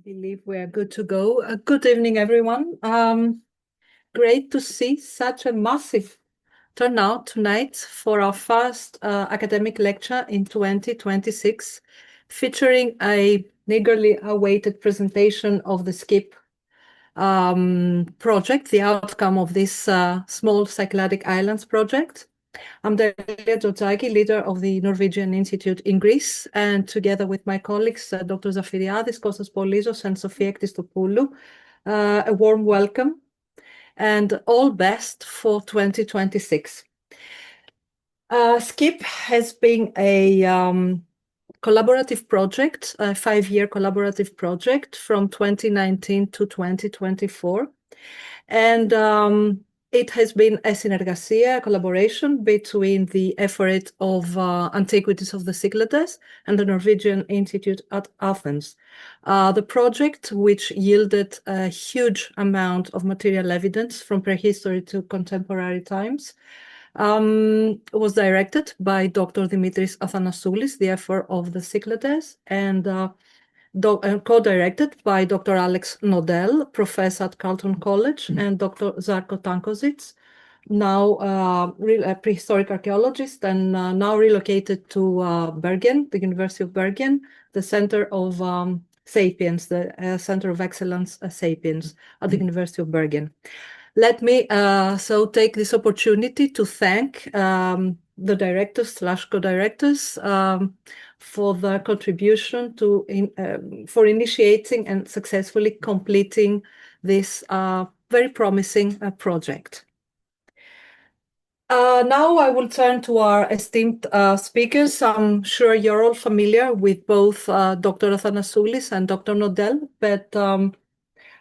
Believe we are good to go. Good evening, everyone. Great to see such a massive turnout tonight for our first academic lecture in 2026, featuring a eagerly awaited presentation of the SCIP project, the outcome of this small Cycladic Islands project. I'm Delia Georgiaki, leader of the Norwegian Institute in Greece, and together with my colleagues, Dr. Zafiriadis, Kostas Polizos, and Sofia Christopoulou, a warm welcome and all best for 2026. SCIP has been a collaborative project, a 5-year collaborative project from 2019 to 2024. And it has been a synergasia, a collaboration between the Ephorate of Antiquities of the Cyclades and the Norwegian Institute at Athens. The project, which yielded a huge amount of material evidence from prehistory to contemporary times, was directed by Dr. Demetris Athanasoulis, the Ephor of the Cyclades, and co-directed by Dr. Alex Knodell, professor at Carleton College, and Dr. Zarko Tankosic, now a prehistoric archaeologist and now relocated to Bergen, the University of Bergen, the Center of Sapiens, the Center of Excellence Sapiens at the University of Bergen. Let me so take this opportunity to thank the directors/co-directors for their contribution to for initiating and successfully completing this very promising project. Now I will turn to our esteemed speakers. I'm sure you're all familiar with both Dr. Athanasoulis and Dr. Knodell, but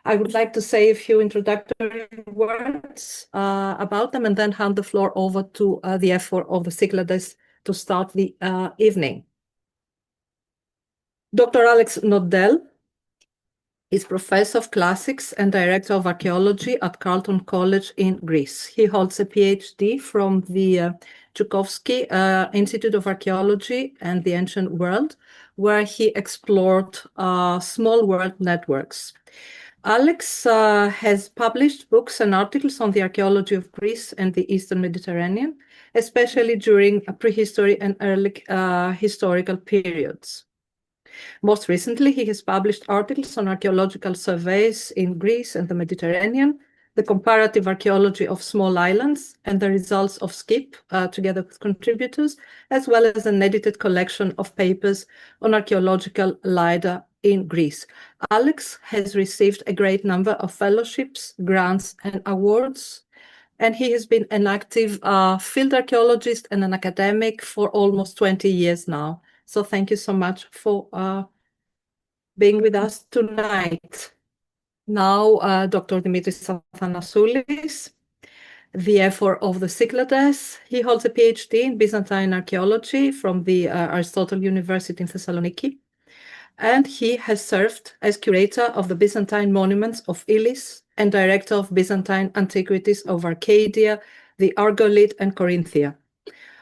I would like to say a few introductory words about them and then hand the floor over to the Ephor of the Cyclades to start the evening. Dr. Alex Knodell is Professor of Classics and Director of Archaeology at Carleton College in Greece. He holds a PhD from the Tchaikovsky Institute of Archaeology and the Ancient World, where he explored small world networks. Alex has published books and articles on the archaeology of Greece and the Eastern Mediterranean, especially during prehistory and early historical periods. Most recently, he has published articles on archaeological surveys in Greece and the Mediterranean, the comparative archaeology of small islands, and the results of SCIP, together with contributors, as well as an edited collection of papers on archaeological lidar in Greece. Alex has received a great number of fellowships, grants, and awards, and he has been an active field archaeologist and an academic for almost 20 years now. So thank you so much for being with us tonight. Now, Dr. Demetris Athanasoulis, the Ephor of the Cyclades. He holds a PhD in Byzantine archaeology from the Aristotle University in Thessaloniki, and he has served as curator of the Byzantine monuments of Elis and director of Byzantine Antiquities of Arcadia, the Argolid, and Corinthia.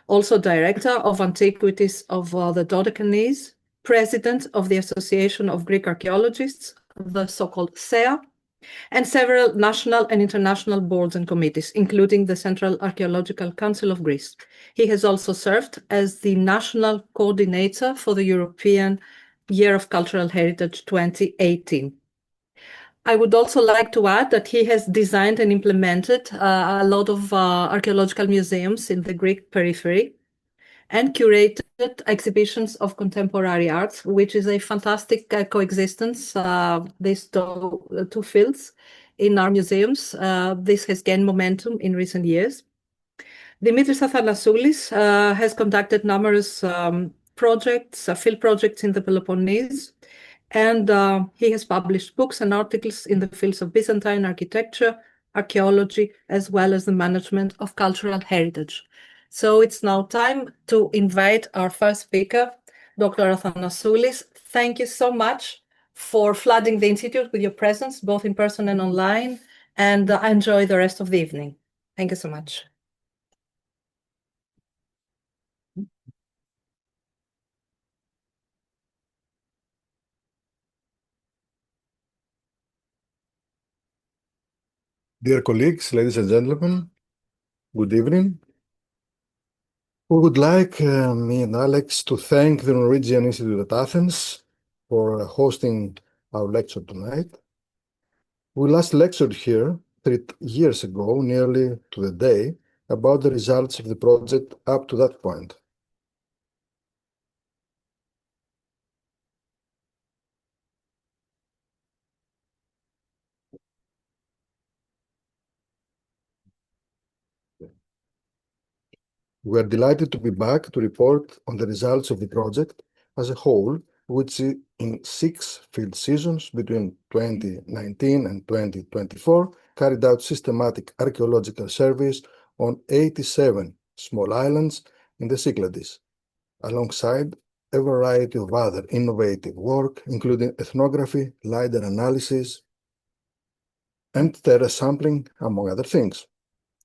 Also director of Antiquities of the Dodecanese, president of the Association of Greek Archaeologists, the so-called SEA, and several national and international boards and committees, including the Central Archaeological Council of Greece. He has also served as the national coordinator for the European Year of Cultural Heritage 2018. I would also like to add that he has designed and implemented a lot of archaeological museums in the Greek periphery and curated exhibitions of contemporary art, which is a fantastic coexistence, these two fields in our museums. This has gained momentum in recent years. Demetris Athanasoulis has conducted numerous projects, field projects in the Peloponnese, and he has published books and articles in the fields of Byzantine architecture, archaeology, as well as the management of cultural heritage. So it's now time to invite our first speaker, Dr. Athanasoulis. Thank you so much for flooding the Institute with your presence, both in person and online, and enjoy the rest of the evening. Thank you so much. Dear colleagues, ladies and gentlemen, good evening. We would like, me and Alex, to thank the Norwegian Institute at Athens for hosting our lecture tonight. We last lectured here 3 years ago, nearly to the day, about the results of the project up to that point. We are delighted to be back to report on the results of the project as a whole, which in 6 field seasons between 2019 and 2024 carried out systematic archaeological surveys on 87 small islands in the Cyclades, alongside a variety of other innovative work, including ethnography, LiDAR analysis, and terra sampling, among other things.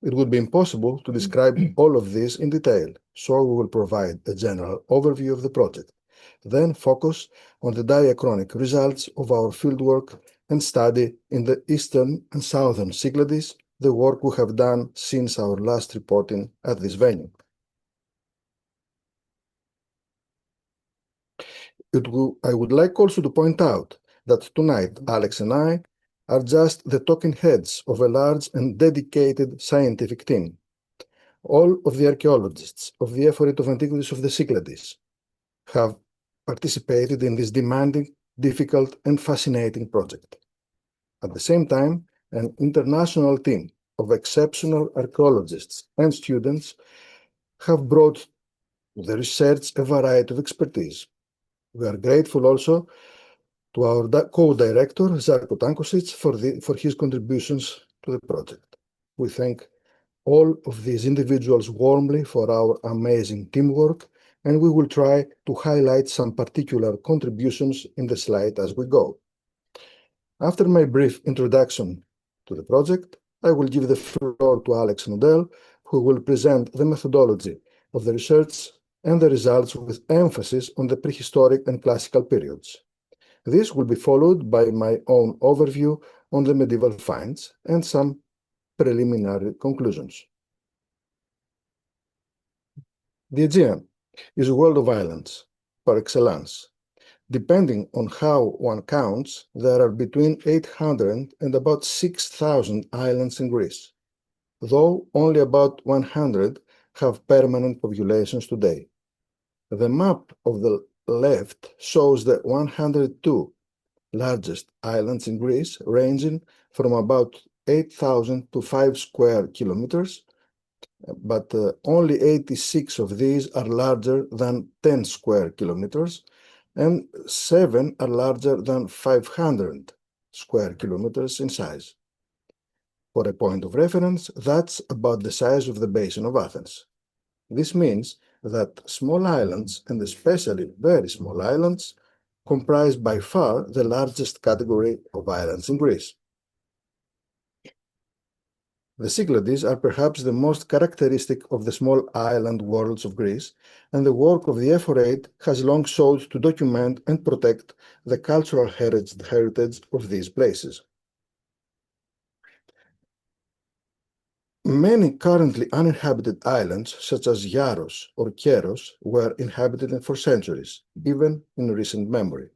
It would be impossible to describe all of this in detail, so we will provide a general overview of the project, then focus on the diachronic results of our fieldwork and study in the eastern and southern Cyclades the work we have done since our last reporting at this venue. I would like also to point out that tonight Alex and I are just the talking heads of a large and dedicated scientific team. All of the archaeologists of the Ephorate of Antiquities of the Cyclades have participated in this demanding, difficult, and fascinating project. At the same time, an international team of exceptional archaeologists and students have brought to the research a variety of expertise. We are grateful also to our co-director, Zarko Tankosic, for his contributions to the project. We thank all of these individuals warmly for our amazing teamwork, and we will try to highlight some particular contributions in the slide as we go. After my brief introduction to the project, I will give the floor to Alex Knodell, who will present the methodology of the research and the results with emphasis on the prehistoric and classical periods. This will be followed by my own overview on the medieval finds and some preliminary conclusions. The Aegean is a world of islands, par excellence. Depending on how one counts, there are between 800 and about 6,000 islands in Greece, though only about 100 have permanent populations today. The map of the left shows the 102 largest islands in Greece, ranging from about 8,000 to 5 square kilometers, but only 86 of these are larger than 10 square kilometers, and 7 are larger than 500 square kilometers in size. For a point of reference, that's about the size of the basin of Athens. This means that small islands, and especially very small islands, comprise by far the largest category of islands in Greece. The Cyclades are perhaps the most characteristic of the small island worlds of Greece, and the work of the Ephorate has long sought to document and protect the cultural heritage of these places. Many currently uninhabited islands, such as Yaros or Keros, were inhabited for centuries, even in recent memory.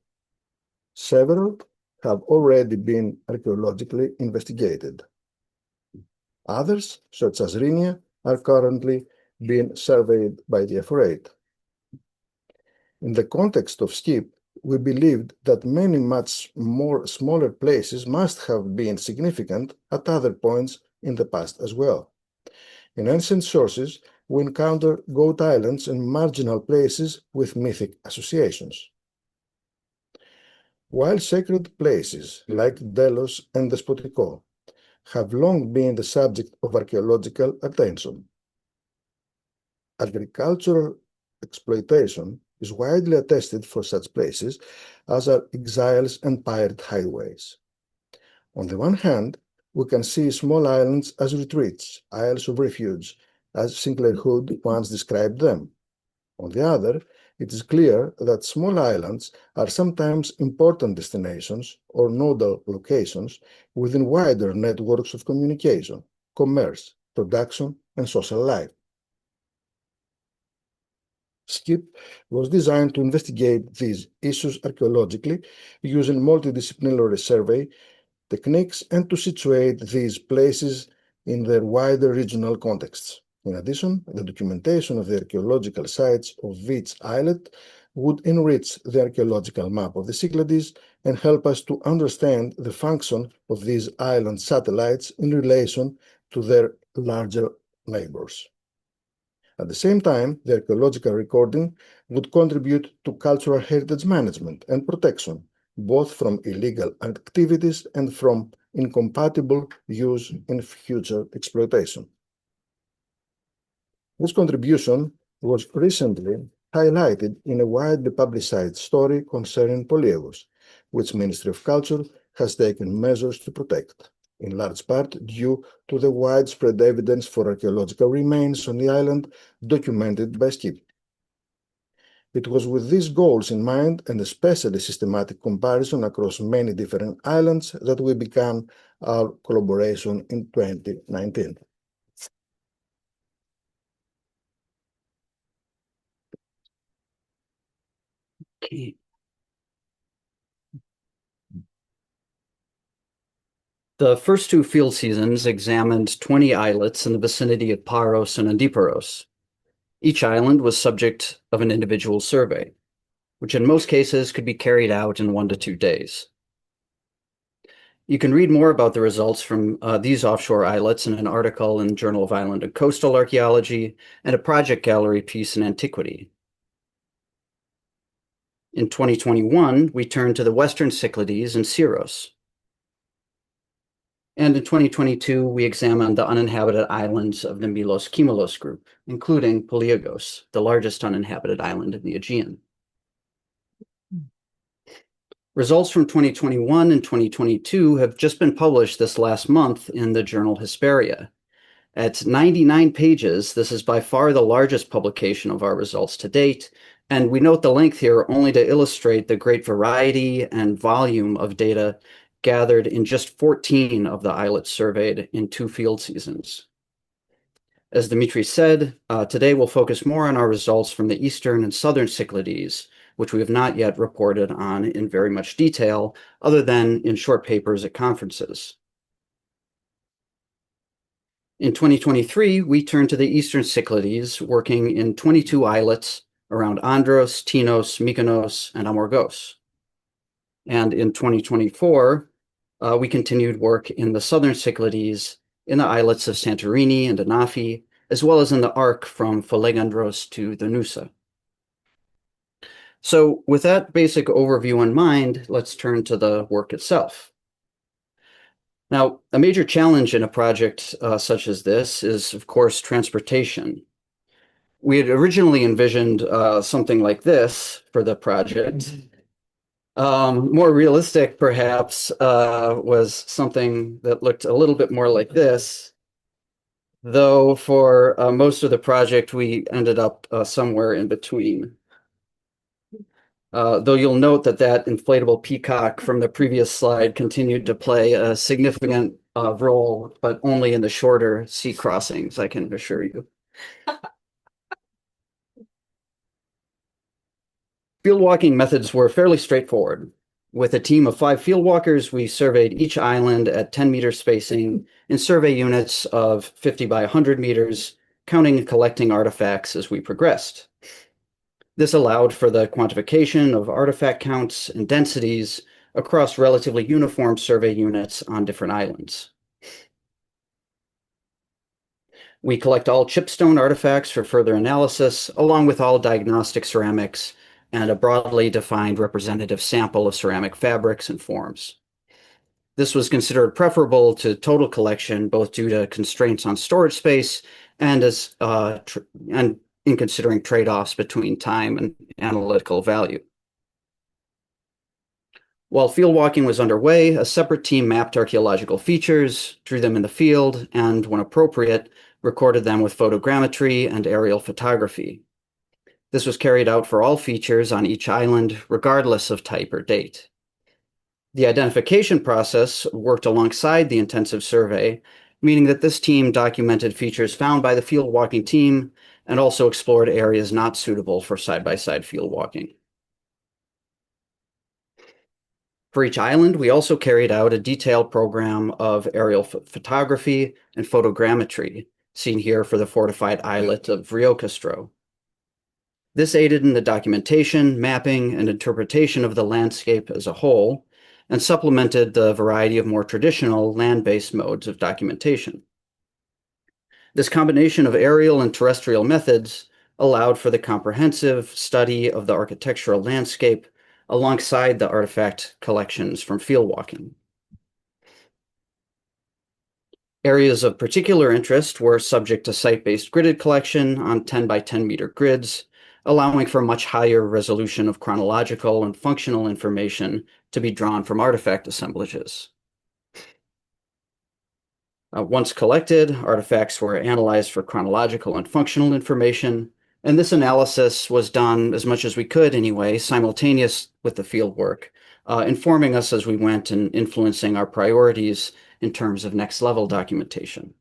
Several have already been archaeologically investigated. Others, such as Rhynia, are currently being surveyed by the Ephorate. In the context of Skip, we believed that many much more smaller places must have been significant at other points in the past as well. In ancient sources, we encounter goat islands and marginal places with mythic associations. While sacred places like Delos and Despotiko have long been the subject of archaeological attention, agricultural exploitation is widely attested for such places, as are exiles and pirate hideaways. On the one hand, we can see small islands as retreats, isles of refuge, as Sinclair Hood once described them. On the other, it is clear that small islands are sometimes important destinations or nodal locations within wider networks of communication, commerce, production, and social life. SCIP was designed to investigate these issues archaeologically using multidisciplinary survey techniques and to situate these places in their wider regional contexts. In addition, the documentation of the archaeological sites of each islet would enrich the archaeological map of the Cyclades and help us to understand the function of these island satellites in relation to their larger neighbors. At the same time, the archaeological recording would contribute to cultural heritage management and protection, both from illegal activities and from incompatible use in future exploitation. This contribution was recently highlighted in a widely publicized story concerning Poliegos, which Ministry of Culture has taken measures to protect, in large part due to the widespread evidence for archaeological remains on the island documented by SCIP. It was with these goals in mind and especially systematic comparison across many different islands that we began our collaboration in 2019. Okay. The first two field seasons examined 20 islets in the vicinity of Paros and Antiparos. Each island was subject of an individual survey, which in most cases could be carried out in 1 to 2 days. You can read more about the results from these offshore islets in an article in the Journal of Island and Coastal Archaeology and a project gallery piece in Antiquity. In 2021, we turned to the Western Cyclades and Syros. And in 2022, we examined the uninhabited islands of the Milos-Kimolos group, including Poliegos, the largest uninhabited island in the Aegean. Results from 2021 and 2022 have just been published this last month in the journal Hesperia. At 99 pages, this is by far the largest publication of our results to date, and we note the length here only to illustrate the great variety and volume of data gathered in just 14 of the islets surveyed in 2 field seasons. As Demetris said, today we'll focus more on our results from the eastern and southern Cyclades, which we have not yet reported on in very much detail, other than in short papers at conferences. In 2023, we turned to the eastern Cyclades, working in 22 islets around Andros, Tinos, Mykonos, and Amorgos. And in 2024, we continued work in the southern Cyclades, in the islets of Santorini and Anafi, as well as in the arc from Folegandros to the Nusa. So with that basic overview in mind, let's turn to the work itself. Now, a major challenge in a project such as this is, of course, transportation. We had originally envisioned something like this for the project. More realistic, perhaps, was something that looked a little bit more like this, though for most of the project, we ended up somewhere in between. Though you'll note that that inflatable peacock from the previous slide continued to play a significant role, but only in the shorter sea crossings, I can assure you. Field walking methods were fairly straightforward. With a team of 5 field walkers, we surveyed each island at 10-meter spacing in survey units of 50 by 100 meters, counting and collecting artifacts as we progressed. This allowed for the quantification of artifact counts and densities across relatively uniform survey units on different islands. We collect all chipstone artifacts for further analysis, along with all diagnostic ceramics and a broadly defined representative sample of ceramic fabrics and forms. This was considered preferable to total collection, both due to constraints on storage space and in considering trade-offs between time and analytical value. While field walking was underway, a separate team mapped archaeological features, drew them in the field, and, when appropriate, recorded them with photogrammetry and aerial photography. This was carried out for all features on each island, regardless of type or date. The identification process worked alongside the intensive survey, meaning that this team documented features found by the field walking team and also explored areas not suitable for side-by-side field walking. For each island, we also carried out a detailed program of aerial photography and photogrammetry, seen here for the fortified islet of Rio Castro. This aided in the documentation, mapping, and interpretation of the landscape as a whole, and supplemented the variety of more traditional land-based modes of documentation. This combination of aerial and terrestrial methods allowed for the comprehensive study of the architectural landscape alongside the artifact collections from field walking. Areas of particular interest were subject to site-based gridded collection on 10 by 10 meter grids, allowing for much higher resolution of chronological and functional information to be drawn from artifact assemblages. Once collected, artifacts were analyzed for chronological and functional information, and this analysis was done as much as we could anyway, simultaneous with the field work, informing us as we went and influencing our priorities in terms of next level documentation.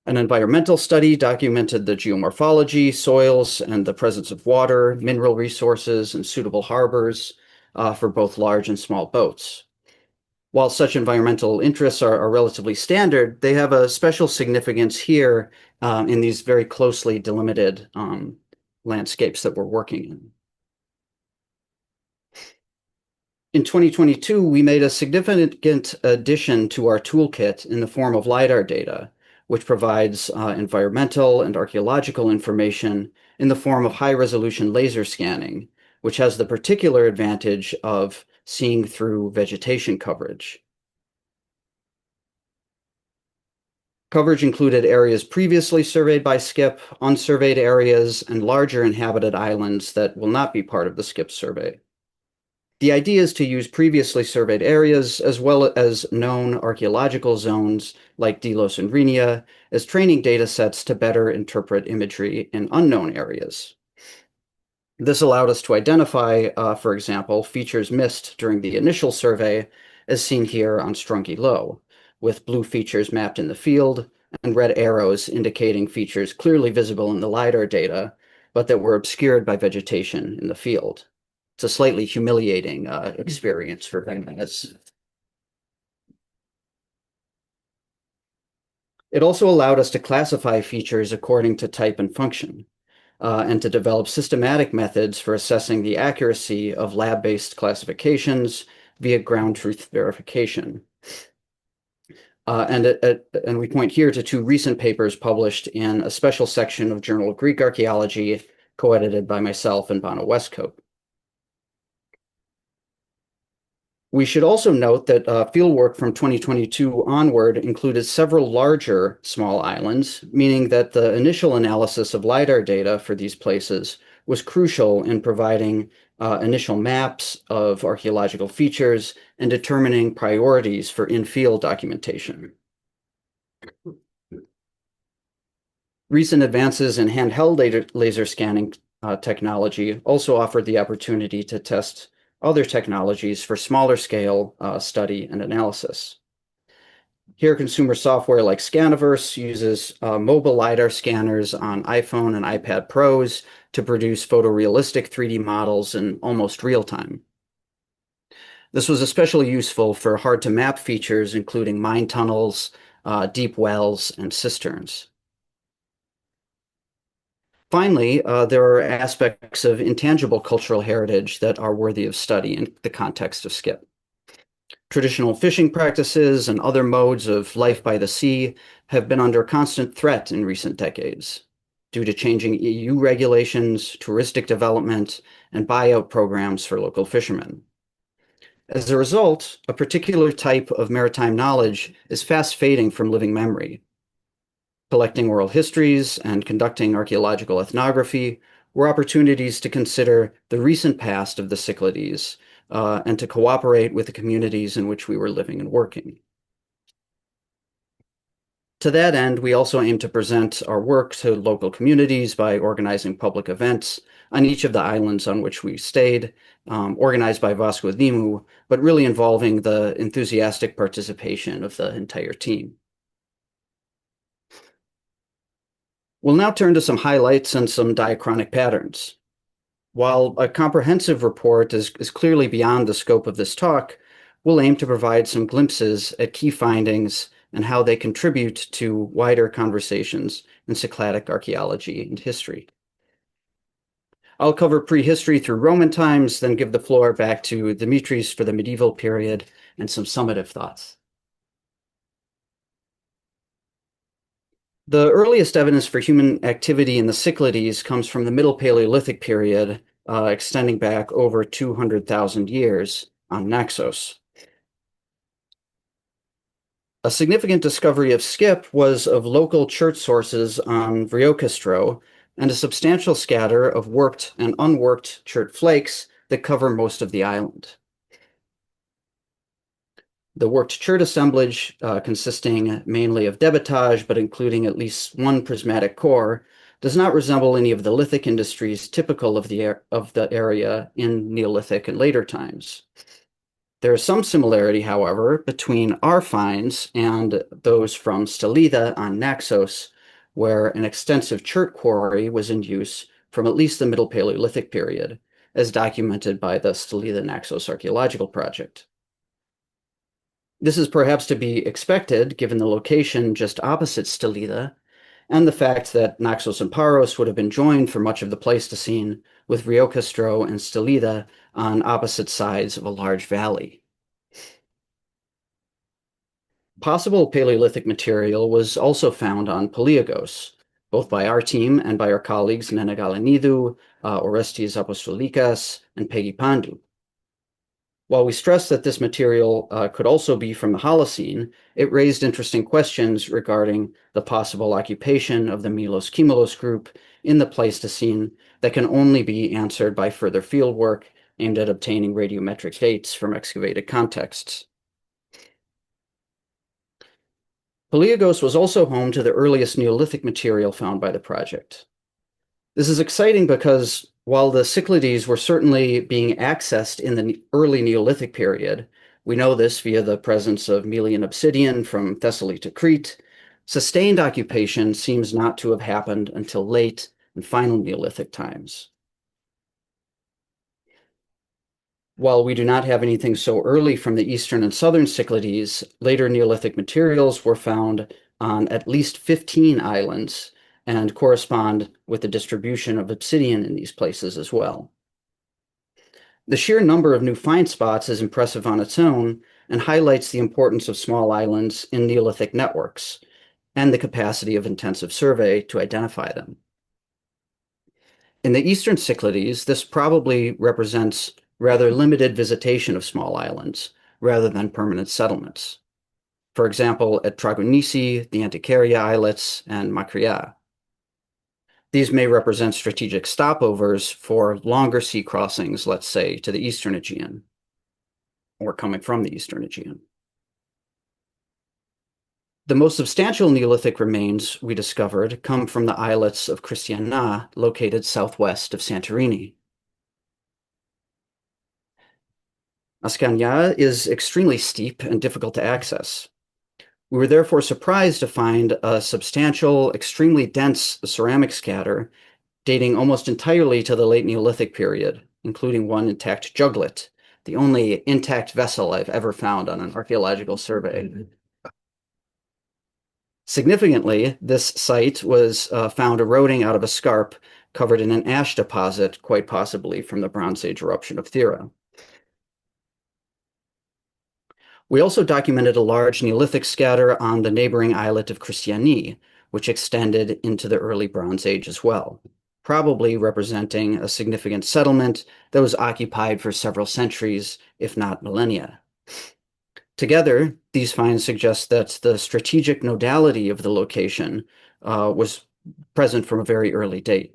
An environmental study documented the geomorphology, soils, and the presence of water, mineral resources, and suitable harbors for both large and small boats. While such environmental interests are relatively standard, they have a special significance here in these very closely delimited landscapes that we're working in. In 2022, we made a significant addition to our toolkit in the form of LiDAR data, which provides environmental and archaeological information in the form of high-resolution laser scanning, which has the particular advantage of seeing through vegetation coverage. Coverage included areas previously surveyed by SCIP, unsurveyed areas, and larger inhabited islands that will not be part of the SCIP survey. The idea is to use previously surveyed areas as well as known archaeological zones like Delos and Rhenia as training data sets to better interpret imagery in unknown areas. This allowed us to identify, for example, features missed during the initial survey, as seen here on Strunky Low, with blue features mapped in the field and red arrows indicating features clearly visible in the LiDAR data, but that were obscured by vegetation in the field. It's a slightly humiliating experience for us. It also allowed us to classify features according to type and function, and to develop systematic methods for assessing the accuracy of lab-based classifications via ground truth verification. And we point here to two recent papers published in a special section of Journal of Greek Archaeology, co-edited by myself and Bono Westcote. We should also note that fieldwork from 2022 onward included several larger small islands, meaning that the initial analysis of LiDAR data for these places was crucial in providing initial maps of archaeological features and determining priorities for in-field documentation. Recent advances in handheld laser scanning technology also offered the opportunity to test other technologies for smaller scale study and analysis. Here, consumer software like Scaniverse uses mobile LiDAR scanners on iPhone and iPad Pros to produce photorealistic 3D models in almost real time. This was especially useful for hard-to-map features, including mine tunnels, deep wells, and cisterns. Finally, there are aspects of intangible cultural heritage that are worthy of study in the context of SCIP. Traditional fishing practices and other modes of life by the sea have been under constant threat in recent decades due to changing EU regulations, touristic development, and buyout programs for local fishermen. As a result, a particular type of maritime knowledge is fast fading from living memory. Collecting oral histories and conducting archaeological ethnography were opportunities to consider the recent past of the Cyclades and to cooperate with the communities in which we were living and working. To that end, we also aim to present our work to local communities by organizing public events on each of the islands on which we stayed, organized by Vasco Dimu, but really involving the enthusiastic participation of the entire team. We'll now turn to some highlights and some diachronic patterns. While a comprehensive report is clearly beyond the scope of this talk, we'll aim to provide some glimpses at key findings and how they contribute to wider conversations in Cycladic archaeology and history. I'll cover prehistory through Roman times, then give the floor back to Demetris for the medieval period and some summative thoughts. The earliest evidence for human activity in the Cyclades comes from the Middle Paleolithic period, extending back over 200,000 years on Naxos. A significant discovery of skip was of local chert sources on Vriokastro and a substantial scatter of worked and unworked chert flakes that cover most of the island. The worked chert assemblage, consisting mainly of debitage, but including at least one prismatic core, does not resemble any of the lithic industries typical of the area in Neolithic and later times. There is some similarity, however, between our finds and those from Stolida on Naxos, where an extensive chert quarry was in use from at least the Middle Paleolithic period, as documented by the Stolida Naxos Archaeological Project. This is perhaps to be expected, given the location just opposite Stolida, and the fact that Naxos and Paros would have been joined for much of the Pleistocene with Vriokastro and Stolida on opposite sides of a large valley. Possible Paleolithic material was also found on Paliagos, both by our team and by our colleagues Nena Galanidou, Orestes Apostolikas, and Peggy Pandu. While we stress that this material could also be from the Holocene, it raised interesting questions regarding the possible occupation of the Milos-Kimolos group in the Pleistocene that can only be answered by further fieldwork aimed at obtaining radiometric dates from excavated contexts. Paliagos was also home to the earliest Neolithic material found by the project. This is exciting because while the Cyclades were certainly being accessed in the early Neolithic period, we know this via the presence of Melian obsidian from Thessaly to Crete, sustained occupation seems not to have happened until late and final Neolithic times. While we do not have anything so early from the eastern and southern Cyclades, later Neolithic materials were found on at least 15 islands and correspond with the distribution of obsidian in these places as well. The sheer number of new find spots is impressive on its own and highlights the importance of small islands in Neolithic networks and the capacity of intensive survey to identify them. In the eastern Cyclades, this probably represents rather limited visitation of small islands rather than permanent settlements. For example, at Tragonisi, the Antiquaria islets, and Makria. These may represent strategic stopovers for longer sea crossings, let's say, to the Eastern Aegean, or coming from the Eastern Aegean. The most substantial Neolithic remains we discovered come from the islets of Christiana, located southwest of Santorini. Ascania is extremely steep and difficult to access. We were therefore surprised to find a substantial, extremely dense ceramic scatter dating almost entirely to the late Neolithic period, including one intact juglet, the only intact vessel I've ever found on an archaeological survey. Significantly, this site was found eroding out of a scarp covered in an ash deposit, quite possibly from the Bronze Age eruption of Thera. We also documented a large Neolithic scatter on the neighboring islet of Christiani, which extended into the early Bronze Age as well, probably representing a significant settlement that was occupied for several centuries, if not millennia. Together, these finds suggest that the strategic nodality of the location was present from a very early date.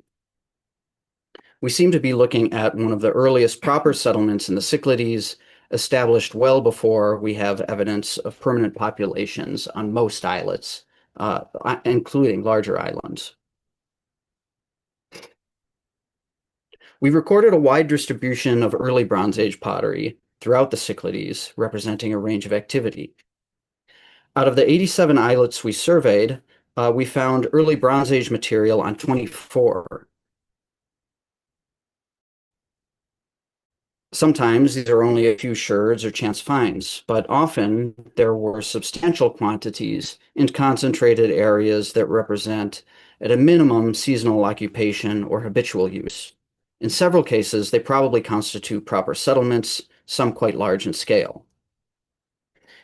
We seem to be looking at one of the earliest proper settlements in the Cyclades, established well before we have evidence of permanent populations on most islets including larger islands. We've recorded a wide distribution of early Bronze Age pottery throughout the Cyclades, representing a range of activity. Out of the 87 islets we surveyed, we found early Bronze Age material on 24. Sometimes these are only a few sherds or chance finds, but often there were substantial quantities in concentrated areas that represent, at a minimum, seasonal occupation or habitual use. In several cases, they probably constitute proper settlements, some quite large in scale.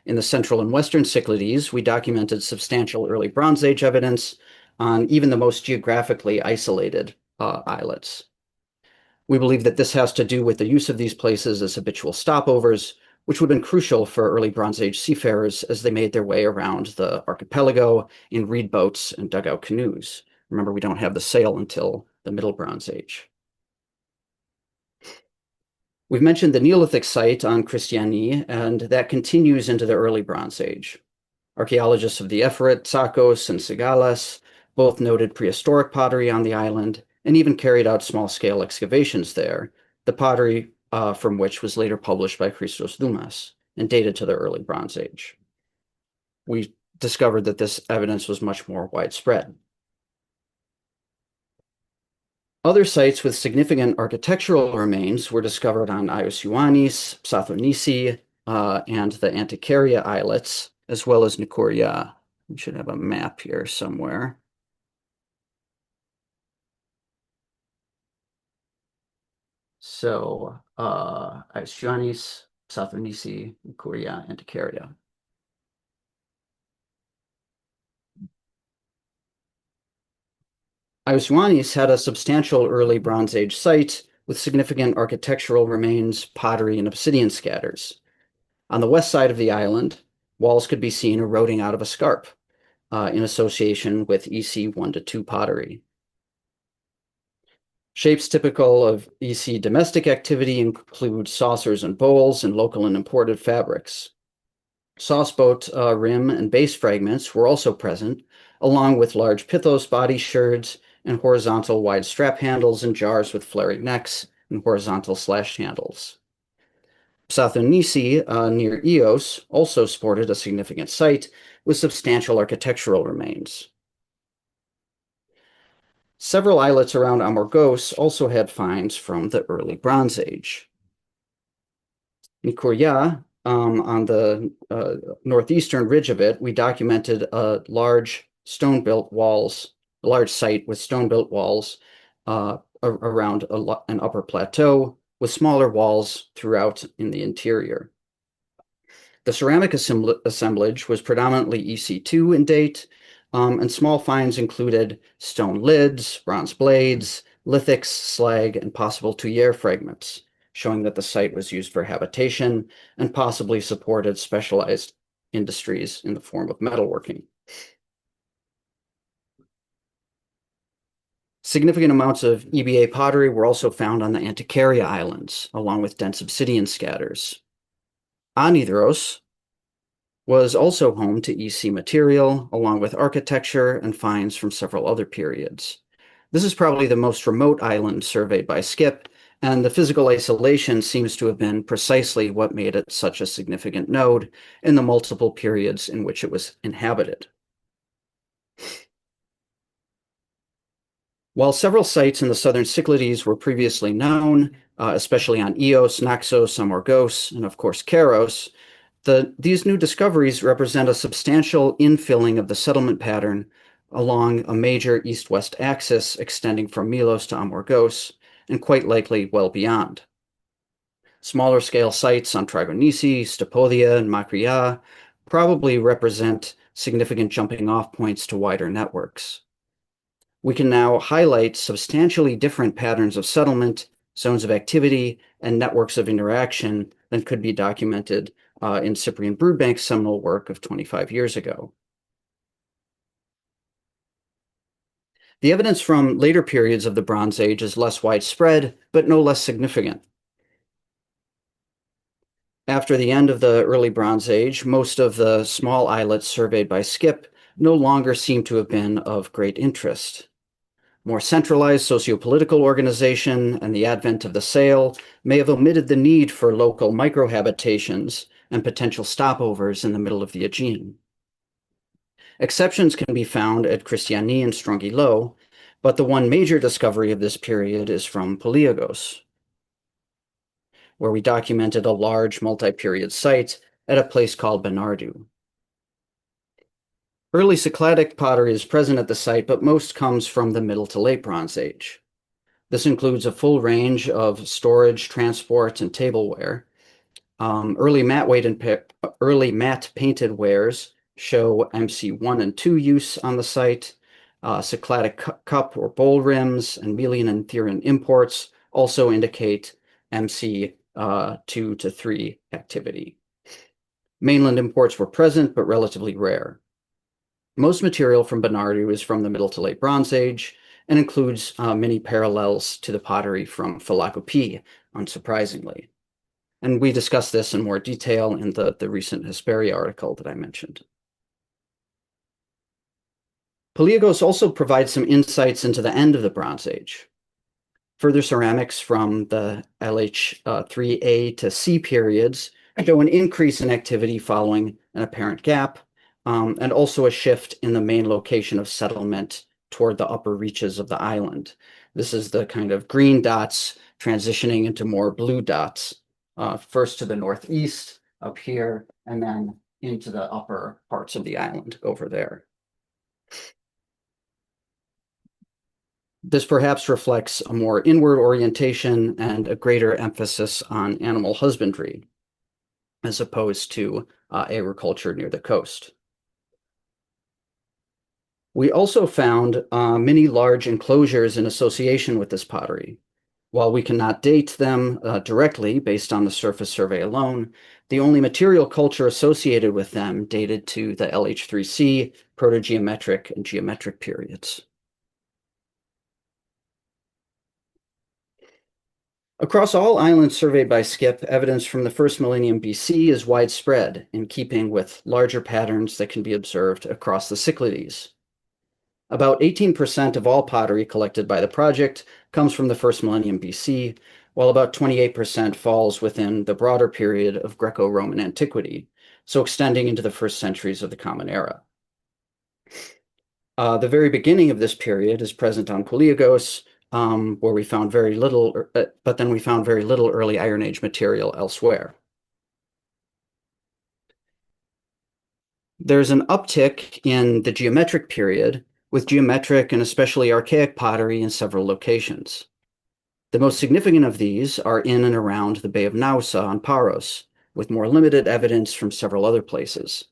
In the central and western Cyclades, we documented substantial early Bronze Age evidence on even the most geographically isolated islets. We believe that this has to do with the use of these places as habitual stopovers, which would have been crucial for early Bronze Age seafarers as they made their way around the archipelago in reed boats and dugout canoes. Remember, we don't have the sail until the Middle Bronze Age. We've mentioned the Neolithic site on Christiani, and that continues into the early Bronze Age. Archaeologists of the Ephorate, Tsakos, and Sigalas both noted prehistoric pottery on the island and even carried out small-scale excavations there, the pottery from which was later published by Christos Doumas and dated to the early Bronze Age. We discovered that this evidence was much more widespread. Other sites with significant architectural remains were discovered on Ios Ioannis, Psathonisi, and the Antiquaria islets, as well as Nikoria. We should have a map here somewhere. So, Ios Ioannis, Psathonisi, Nikoria, Antiquaria. Ios Ioannis had a substantial early Bronze Age site with significant architectural remains, pottery, and obsidian scatters. On the west side of the island, walls could be seen eroding out of a scarp in association with EC 1 to 2 pottery. Shapes typical of EC domestic activity include saucers and bowls and local and imported fabrics. Sauceboat rim and base fragments were also present, along with large pithos body sherds and horizontal wide strap handles and jars with flaring necks and horizontal slashed handles. Psathonisi near Eos also sported a significant site with substantial architectural remains. Several islets around Amorgos also had finds from the early Bronze Age. Nikoria, on the northeastern ridge of it, we documented a large stone-built walls, a large site with stone-built walls around an upper plateau with smaller walls throughout in the interior. The ceramic assemblage was predominantly EC2 in date, and small finds included stone lids, bronze blades, lithics, slag, and possible tuyere fragments, showing that the site was used for habitation and possibly supported specialized industries in the form of metalworking. Significant amounts of EBA pottery were also found on the Antiquaria Islands, along with dense obsidian scatters. Anidros was also home to EC material, along with architecture and finds from several other periods. This is probably the most remote island surveyed by Skip, and the physical isolation seems to have been precisely what made it such a significant node in the multiple periods in which it was inhabited. While several sites in the southern Cyclades were previously known, especially on Eos, Naxos, Amorgos, and of course Keros, these new discoveries represent a substantial infilling of the settlement pattern along a major east-west axis extending from Milos to Amorgos, and quite likely well beyond. Smaller scale sites on Trigonisi, Stopodia, and Makria probably represent significant jumping off points to wider networks. We can now highlight substantially different patterns of settlement, zones of activity, and networks of interaction than could be documented in Cyprian Broodbank's seminal work of 25 years ago. The evidence from later periods of the Bronze Age is less widespread, but no less significant. After the end of the early Bronze Age, most of the small islets surveyed by Skip no longer seem to have been of great interest. More centralized socio-political organization and the advent of the sail may have omitted the need for local microhabitations and potential stopovers in the middle of the Aegean. Exceptions can be found at Christiani and Strongyllo, but the one major discovery of this period is from Poliagos, where we documented a large multi-period site at a place called Bernardu. Early Cycladic pottery is present at the site, but most comes from the Middle to Late Bronze Age. This includes a full range of storage, transport, and tableware. Early matte painted wares show MC1 and 2 use on the site. Cycladic cup or bowl rims and Melian and Therian imports also indicate MC 2 to 3 activity. Mainland imports were present, but relatively rare. Most material from Bernardu is from the Middle to Late Bronze Age and includes many parallels to the pottery from Phylakopi, unsurprisingly. And we discussed this in more detail in the recent Hesperia article that I mentioned. Poliagos also provides some insights into the end of the Bronze Age. Further ceramics from the LH3A to C periods show an increase in activity following an apparent gap, and also a shift in the main location of settlement toward the upper reaches of the island. This is the kind of green dots transitioning into more blue dots, first to the northeast up here, and then into the upper parts of the island over there. This perhaps reflects a more inward orientation and a greater emphasis on animal husbandry, as opposed to agriculture near the coast. We also found many large enclosures in association with this pottery. While we cannot date them directly based on the surface survey alone, the only material culture associated with them dated to the LH3C, protogeometric, and geometric periods. Across all islands surveyed by Skip, evidence from the first millennium BC is widespread, in keeping with larger patterns that can be observed across the Cyclades. About 18% of all pottery collected by the project comes from the first millennium BC, while about 28% falls within the broader period of Greco-Roman antiquity, so extending into the first centuries of the Common Era. The very beginning of this period is present on Poliagos, where we found very little, but then we found very little early Iron Age material elsewhere. There's an uptick in the geometric period, with geometric and especially archaic pottery in several locations. The most significant of these are in and around the Bay of Nausa on Paros, with more limited evidence from several other places.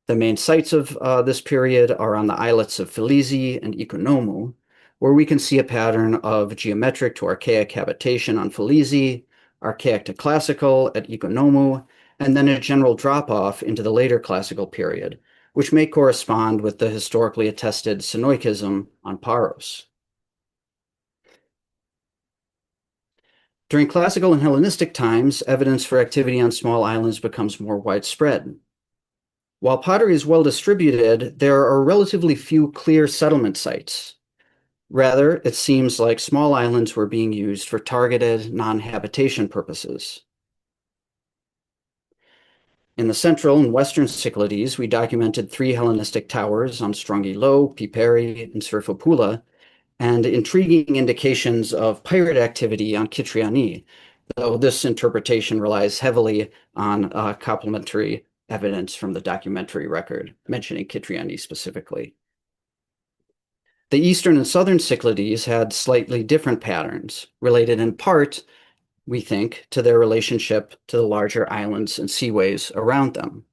The main sites of this period are on the islets of Filizi and Ikonomou, where we can see a pattern of geometric to archaic habitation on Filizi, archaic to classical at Ikonomou, and then a general drop-off into the later classical period, which may correspond with the historically attested Sinoikism on Paros. During classical and Hellenistic times, evidence for activity on small islands becomes more widespread. While pottery is well distributed, there are relatively few clear settlement sites. Rather, it seems like small islands were being used for targeted non-habitation purposes. In the central and western Cyclades, we documented 3 Hellenistic towers on Strongyllo, Piperi, and Syrphopula, and intriguing indications of pirate activity on Kytriani, though this interpretation relies heavily on complementary evidence from the documentary record, mentioning Kytriani specifically. The eastern and southern Cyclades had slightly different patterns, related in part, we think, to their relationship to the larger islands and seaways around them.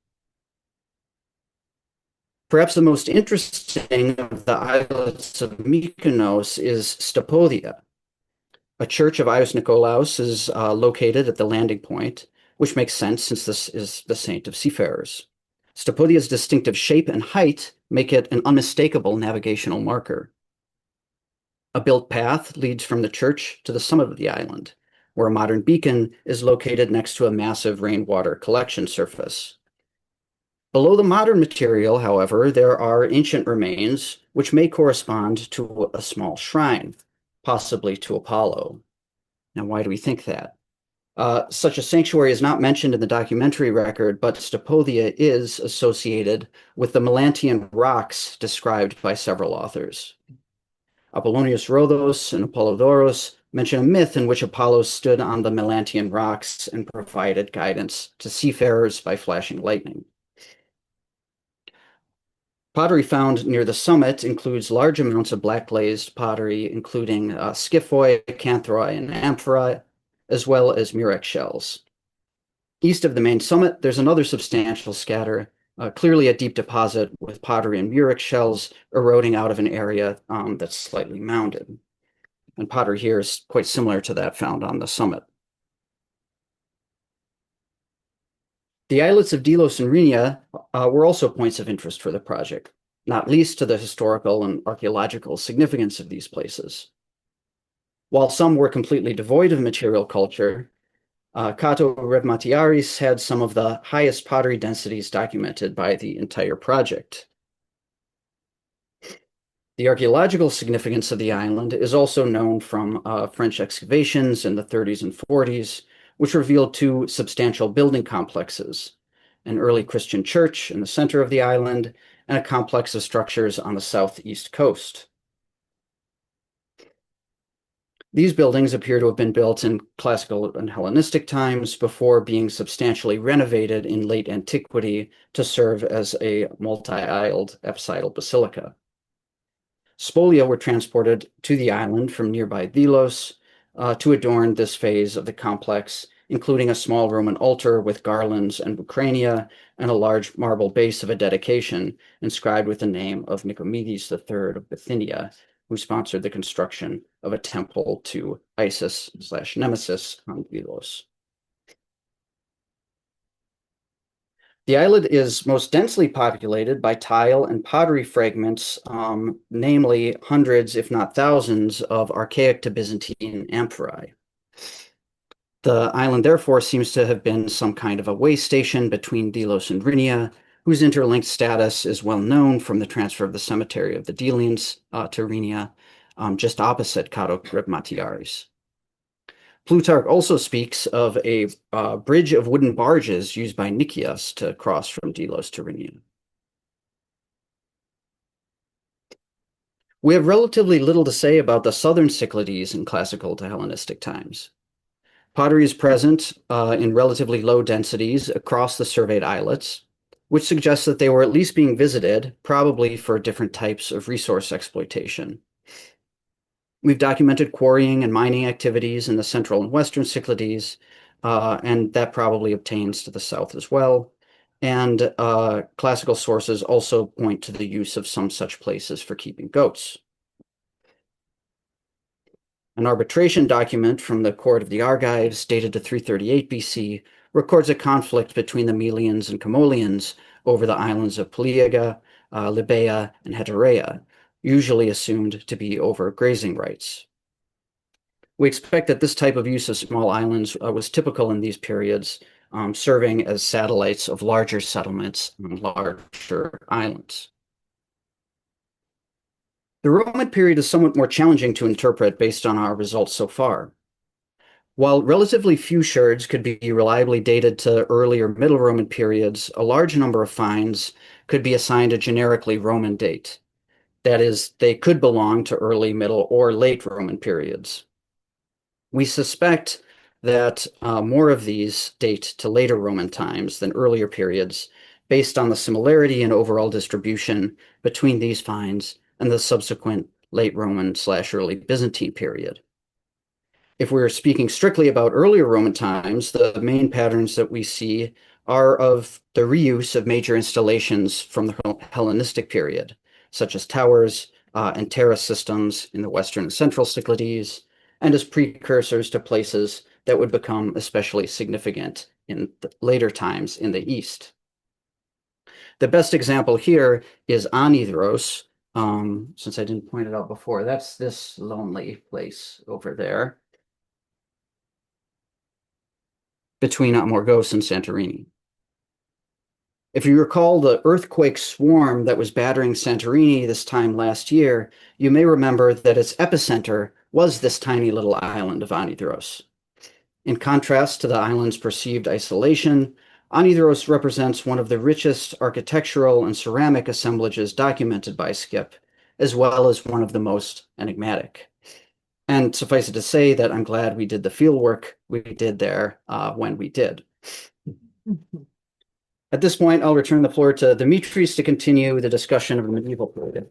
Perhaps the most interesting of the islets of Mykonos is Stopodia. A church of Ios Nikolaos is located at the landing point, which makes sense since this is the saint of seafarers. Stopodia's distinctive shape and height make it an unmistakable navigational marker. A built path leads from the church to the summit of the island, where a modern beacon is located next to a massive rainwater collection surface. Below the modern material, however, there are ancient remains which may correspond to a small shrine, possibly to Apollo. Now, why do we think that? Such a sanctuary is not mentioned in the documentary record, but Stopothia is associated with the Melantian rocks described by several authors. Apollonius Rhodos and Apollodoros mention a myth in which Apollo stood on the Melantian rocks and provided guidance to seafarers by flashing lightning. Pottery found near the summit includes large amounts of black glazed pottery, including scyphoi, canthroi, and amphora, as well as murex shells. East of the main summit, there's another substantial scatter, clearly a deep deposit with pottery and murex shells eroding out of an area that's slightly mounded. And pottery here is quite similar to that found on the summit. The islets of Delos and Rhenia were also points of interest for the project, not least to the historical and archaeological significance of these places. While some were completely devoid of material culture, Cato Revmatiaris had some of the highest pottery densities documented by the entire project. The archaeological significance of the island is also known from French excavations in the 30s and 40s, which revealed two substantial building complexes, an early Christian church in the center of the island and a complex of structures on the southeast coast. These buildings appear to have been built in classical and Hellenistic times before being substantially renovated in late antiquity to serve as a multi-aisled apsidal basilica. Spolia were transported to the island from nearby Delos to adorn this phase of the complex, including a small Roman altar with garlands and bucrania and a large marble base of a dedication inscribed with the name of Nicomedes III of Bithynia, who sponsored the construction of a temple to Isis/Nemesis on Delos. The islet is most densely populated by tile and pottery fragments, namely hundreds, if not thousands, of archaic to Byzantine amphorae. The island, therefore, seems to have been some kind of a way station between Delos and Rhenia, whose interlinked status is well known from the transfer of the cemetery of the Delians to Rhenia, just opposite Cato Revmatiaris. Plutarch also speaks of a bridge of wooden barges used by Nicias to cross from Delos to Rhenia. We have relatively little to say about the southern Cyclades in classical to Hellenistic times. Pottery is present in relatively low densities across the surveyed islets, which suggests that they were at least being visited, probably for different types of resource exploitation. We've documented quarrying and mining activities in the central and western Cyclades, and that probably obtains to the south as well. And classical sources also point to the use of some such places for keeping goats. An arbitration document from the court of the Argives, dated to 338 BC, records a conflict between the Melians and Camolians over the islands of Peleaga, Libea, and Hetaeria, usually assumed to be over grazing rights. We expect that this type of use of small islands was typical in these periods, serving as satellites of larger settlements on larger islands. The Roman period is somewhat more challenging to interpret based on our results so far. While relatively few sherds could be reliably dated to early or Middle Roman periods, a large number of finds could be assigned a generically Roman date. That is, they could belong to early, middle, or late Roman periods. We suspect that more of these date to later Roman times than earlier periods, based on the similarity in overall distribution between these finds and the subsequent late Roman/early Byzantine period. If we're speaking strictly about earlier Roman times, the main patterns that we see are of the reuse of major installations from the Hellenistic period, such as towers and terrace systems in the western and central Cyclades, and as precursors to places that would become especially significant in the later times in the east. The best example here is Anidros, since I didn't point it out before. That's this lonely place over there between Amorgos and Santorini. If you recall the earthquake swarm that was battering Santorini this time last year, you may remember that its epicenter was this tiny little island of Anidros. In contrast to the island's perceived isolation, Anidros represents one of the richest architectural and ceramic assemblages documented by Skip, as well as one of the most enigmatic. And suffice it to say that I'm glad we did the fieldwork we did there when we did. At this point, I'll return the floor to Demetris to continue the discussion of the medieval period.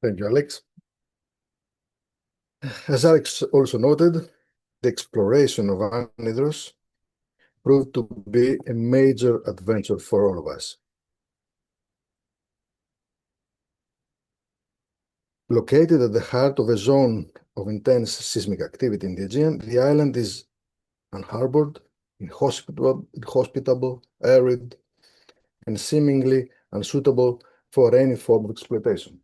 Thank you, Alex. As Alex also noted, the exploration of Anidros proved to be a major adventure for all of us. Located at the heart of a zone of intense seismic activity in the Aegean, the island is unharbored, inhospitable, arid, and seemingly unsuitable for any form of exploitation.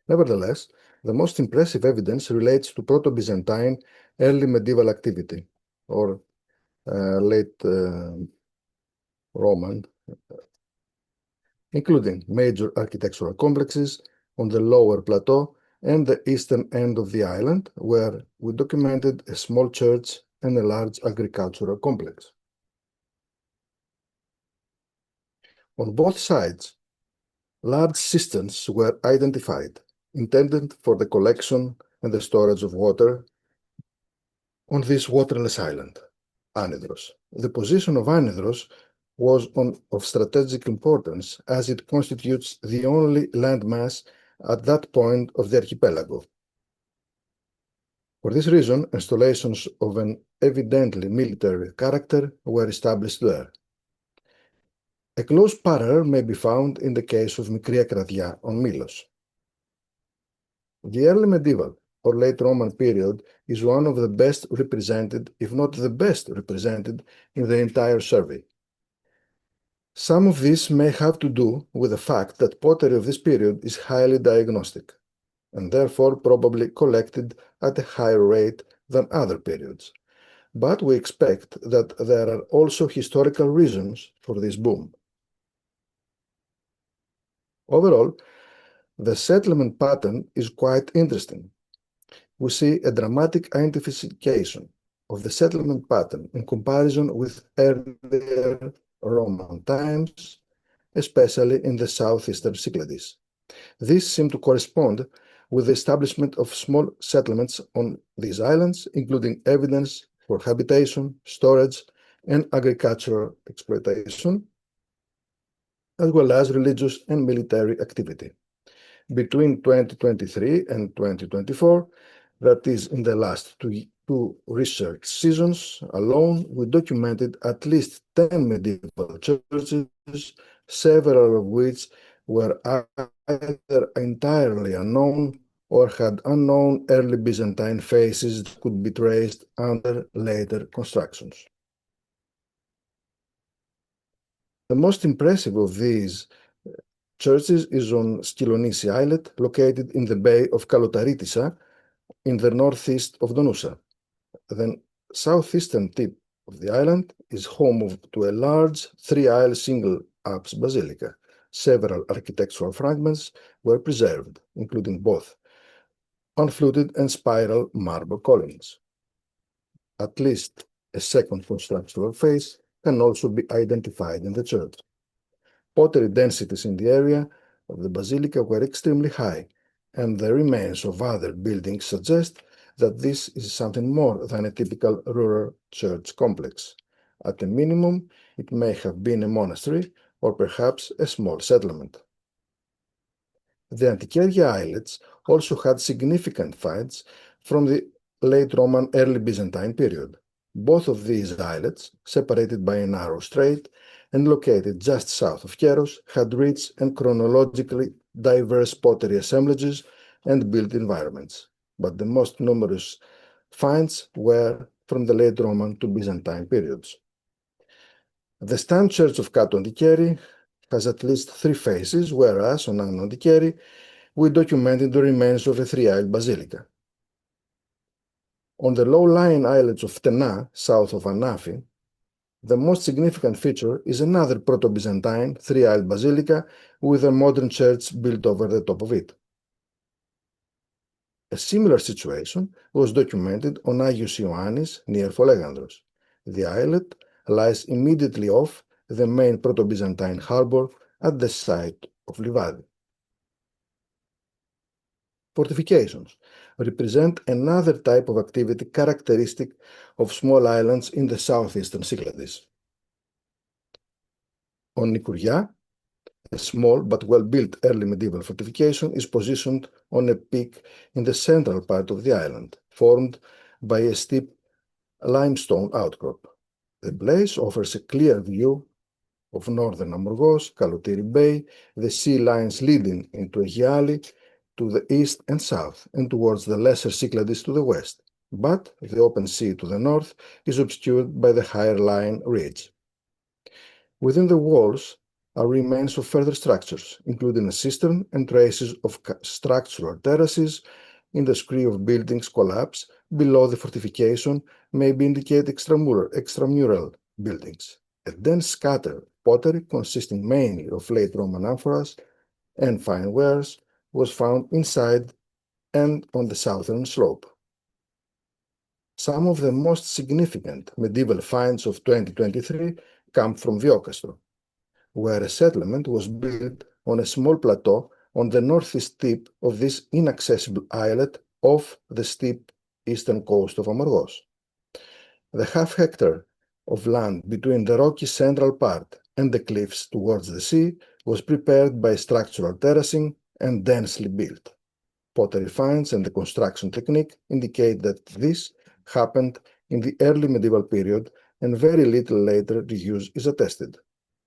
Nevertheless, the most impressive evidence relates to Proto-Byzantine early medieval activity, or late Roman, including major architectural complexes on the lower plateau and the eastern end of the island, where we documented a small church and a large agricultural complex. On both sides, large cisterns were identified, intended for the collection and the storage of water on this waterless island, Anidros. The position of Anidros was of strategic importance, as it constitutes the only landmass at that point of the archipelago. For this reason, installations of an evidently military character were established there. A close parallel may be found in the case of Mikria Kradia on Milos. The early medieval or late Roman period is one of the best represented, if not the best represented, in the entire survey. Some of this may have to do with the fact that pottery of this period is highly diagnostic, and therefore probably collected at a higher rate than other periods. But we expect that there are also historical reasons for this boom. Overall, the settlement pattern is quite interesting. We see a dramatic identification of the settlement pattern in comparison with earlier Roman times, especially in the southeastern Cyclades. These seem to correspond with the establishment of small settlements on these islands, including evidence for habitation, storage, and agricultural exploitation, as well as religious and military activity. Between 2023 and 2024, that is in the last two research seasons alone, we documented at least 10 medieval churches, several of which were either entirely unknown or had unknown early Byzantine faces that could be traced under later constructions. The most impressive of these churches is on Skylonisi Islet, located in the Bay of Kalotaritissa in the northeast of Donusa. The southeastern tip of the island is home to a large three-aisle single-apse basilica. Several architectural fragments were preserved, including both unfluted and spiral marble columns. At least a second constructional phase can also be identified in the church. Pottery densities in the area of the basilica were extremely high, and the remains of other buildings suggest that this is something more than a typical rural church complex. At a minimum, it may have been a monastery or perhaps a small settlement. The Antiqueria islets also had significant finds from the late Roman early Byzantine period. Both of these islets, separated by a narrow strait and located just south of Keros, had rich and chronologically diverse pottery assemblages and built environments, but the most numerous finds were from the late Roman to Byzantine periods. The Stand Church of Kato Antiqueri has at least 3 faces, whereas on Anno Antiqueri we documented the remains of a three-aisle basilica. On the low-lying islets of Tena, south of Anafi, the most significant feature is another Proto-Byzantine three-aisled basilica with a modern church built over the top of it. A similar situation was documented on Agios Ioannis near Folegandros. The islet lies immediately off the main Proto-Byzantine harbor at the site of Livadi. Fortifications represent another type of activity characteristic of small islands in the southeastern Cyclades. On Nikuria, a small but well-built early medieval fortification is positioned on a peak in the central part of the island, formed by a steep limestone outcrop. The place offers a clear view of northern Amorgos, Kalotiri Bay, the sea lines leading into Aegiali to the east and south, and towards the lesser Cyclades to the west, but the open sea to the north is obscured by the higher lying ridge. Within the walls are remains of further structures, including a cistern and traces of structural terraces. In the scree of buildings collapse below the fortification maybe indicate extramural buildings. A dense scatter pottery consisting mainly of late Roman amphoras and fine wares was found inside and on the southern slope. Some of the most significant medieval finds of 2023 come from Viokastro, where a settlement was built on a small plateau on the northeast tip of this inaccessible islet off the steep eastern coast of Amorgos. The half-hectare of land between the rocky central part and the cliffs towards the sea was prepared by structural terracing and densely built. Pottery finds and the construction technique indicate that this happened in the early medieval period, and very little later reuse is attested.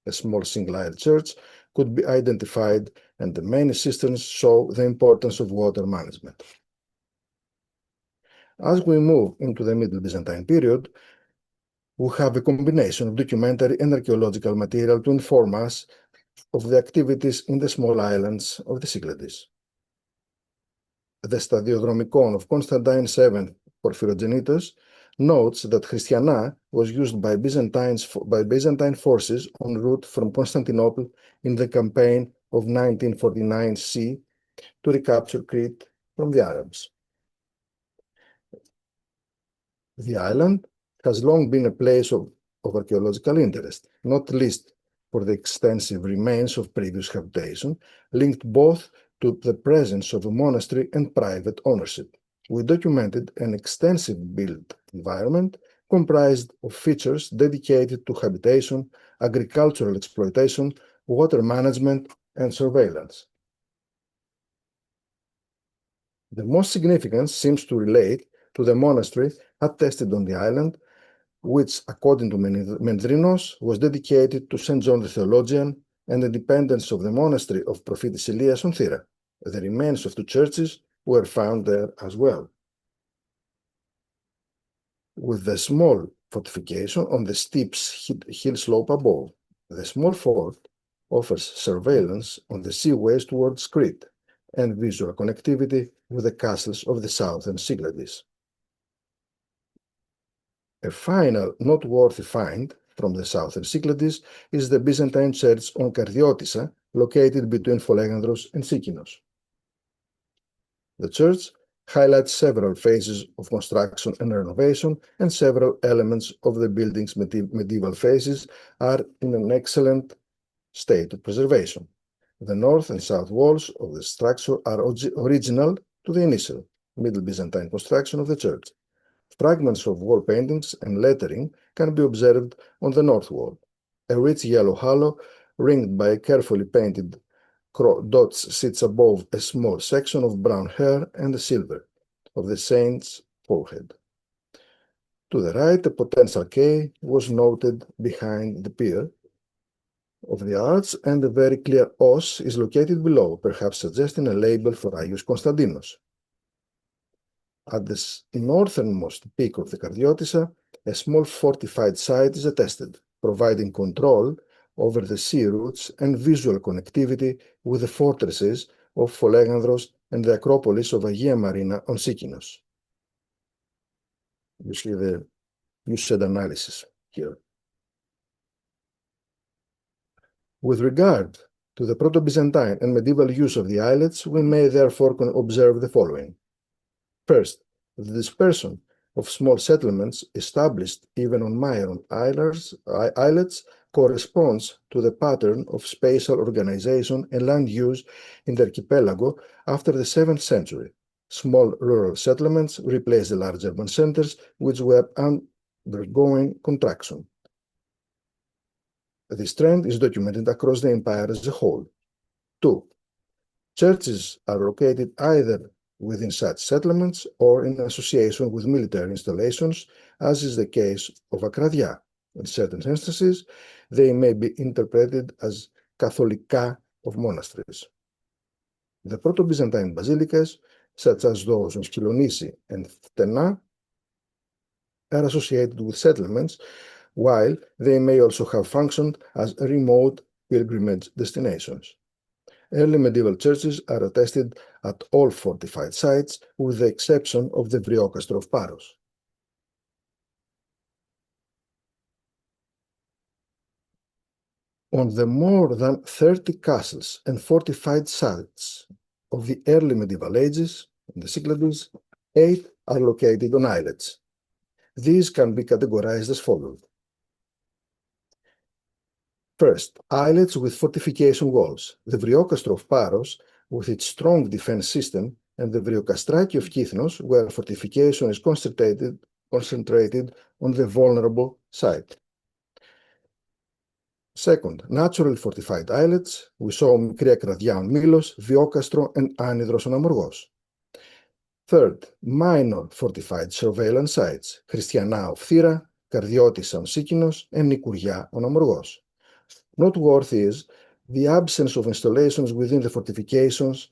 A small single-aisle church could be identified, and the many cisterns show the importance of water management. As we move into the Middle Byzantine period, we have a combination of documentary and archaeological material to inform us of the activities in the small islands of the Cyclades. The Stadiodromikon of Constantine VII Porphyrogenitus notes that Christiana was used by Byzantine forces en route from Constantinople in the campaign of 1949 C to recapture Crete from the Arabs. The island has long been a place of archaeological interest, not least for the extensive remains of previous habitation, linked both to the presence of a monastery and private ownership. We documented an extensive built environment comprised of features dedicated to habitation, agricultural exploitation, water management, and surveillance. The most significance seems to relate to the monastery attested on the island, which, according to Mendrinos, was dedicated to St. John the Theologian and the dependence of the monastery of Prophetess Elias on Thera. The remains of two churches were found there as well. With the small fortification on the steep hill slope above, the small fort offers surveillance on the seaways towards Crete and visual connectivity with the castles of the southern Cyclades. A final noteworthy find from the southern Cyclades is the Byzantine church on Kardiotissa, located between Folegandros and Sikinos. The church highlights several phases of construction and renovation, and several elements of the building's medieval phases are in an excellent state of preservation. The north and south walls of the structure are original to the initial Middle Byzantine construction of the church. Fragments of wall paintings and lettering can be observed on the north wall. A rich yellow halo, ringed by carefully painted dots, sits above a small section of brown hair and silver of the saint's forehead. To the right, a potential K was noted behind the pier of the arch, and a very clear os is located below, perhaps suggesting a label for Agios Konstantinos. At the northernmost peak of the Kardiotissa, a small fortified site is attested, providing control over the sea routes and visual connectivity with the fortresses of Folegandros and the Acropolis of Agia Marina on Sikinos. You see the usage analysis here. With regard to the Proto-Byzantine and medieval use of the islets, we may therefore observe the following. First, the dispersion of small settlements established even on minor islets corresponds to the pattern of spatial organization and land use in the archipelago after the 7th century. Small rural settlements replaced the large urban centers, which were undergoing contraction. This trend is documented across the empire as a whole. 2. Churches are located either within such settlements or in association with military installations, as is the case of Akradia. In certain instances, they may be interpreted as Katholika of monasteries. The Proto-Byzantine basilicas, such as those in Skylonisi and Phthena, are associated with settlements, while they may also have functioned as remote pilgrimage destinations. Early medieval churches are attested at all fortified sites, with the exception of the Vriokastro of Paros. On the more than 30 castles and fortified sites of the early medieval ages, in the Cyclades, 8 are located on islets. These can be categorized as follows. First, islets with fortification walls. The Vriokastro of Paros, with its strong defense system, and the Vriokastraki of Kythnos, where fortification is concentrated on the vulnerable site. Second, naturally fortified islets. We saw Μικρή Ακραδιά on Milos, Vriokastro, and Anidros on Amorgos. Third, minor fortified surveillance sites. Christiana of Thira, Kardiotis on Sikinos, and Nikourgia on Amorgos. Noteworthy is the absence of installations within the fortifications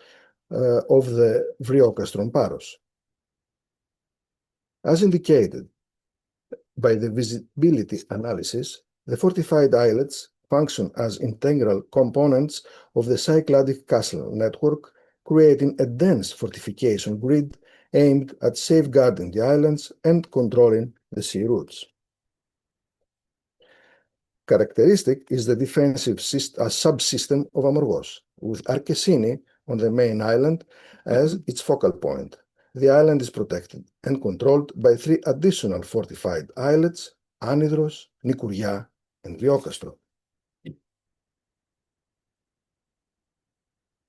of the Vriokastro on Paros. As indicated by the visibility analysis, the fortified islets function as integral components of the Cycladic castle network, creating a dense fortification grid aimed at safeguarding the islands and controlling the sea routes. Characteristic is the defensive subsystem of Amorgos, with Archesini on the main island as its focal point. The island is protected and controlled by 3 additional fortified islets, Anidros, Nikourgia, and Vriokastro.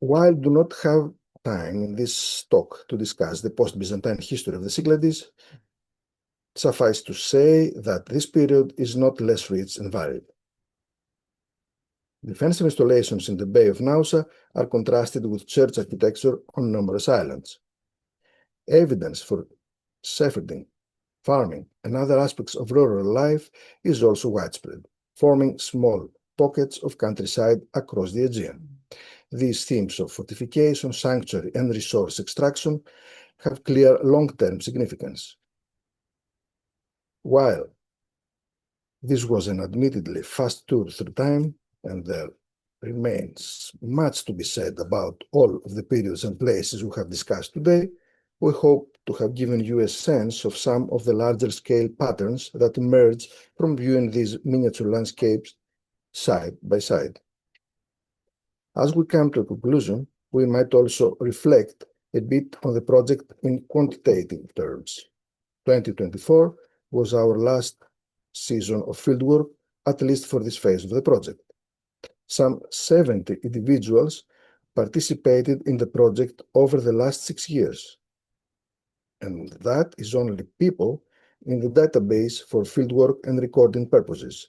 While do not have time in this talk to discuss the post-Byzantine history of the Cyclades, suffice to say that this period is not less rich and varied. Defensive installations in the Bay of Naousa are contrasted with church architecture on numerous islands. Evidence for shepherding, farming, and other aspects of rural life is also widespread, forming small pockets of countryside across the Aegean. These themes of fortification, sanctuary, and resource extraction have clear long-term significance. While this was an admittedly fast tour through time, and there remains much to be said about all of the periods and places we have discussed today, we hope to have given you a sense of some of the larger scale patterns that emerge from viewing these miniature landscapes side by side. As we come to a conclusion, we might also reflect a bit on the project in quantitative terms. 2024 was our last season of fieldwork, at least for this phase of the project. Some 70 individuals participated in the project over the last 6 years. And that is only people in the database for fieldwork and recording purposes.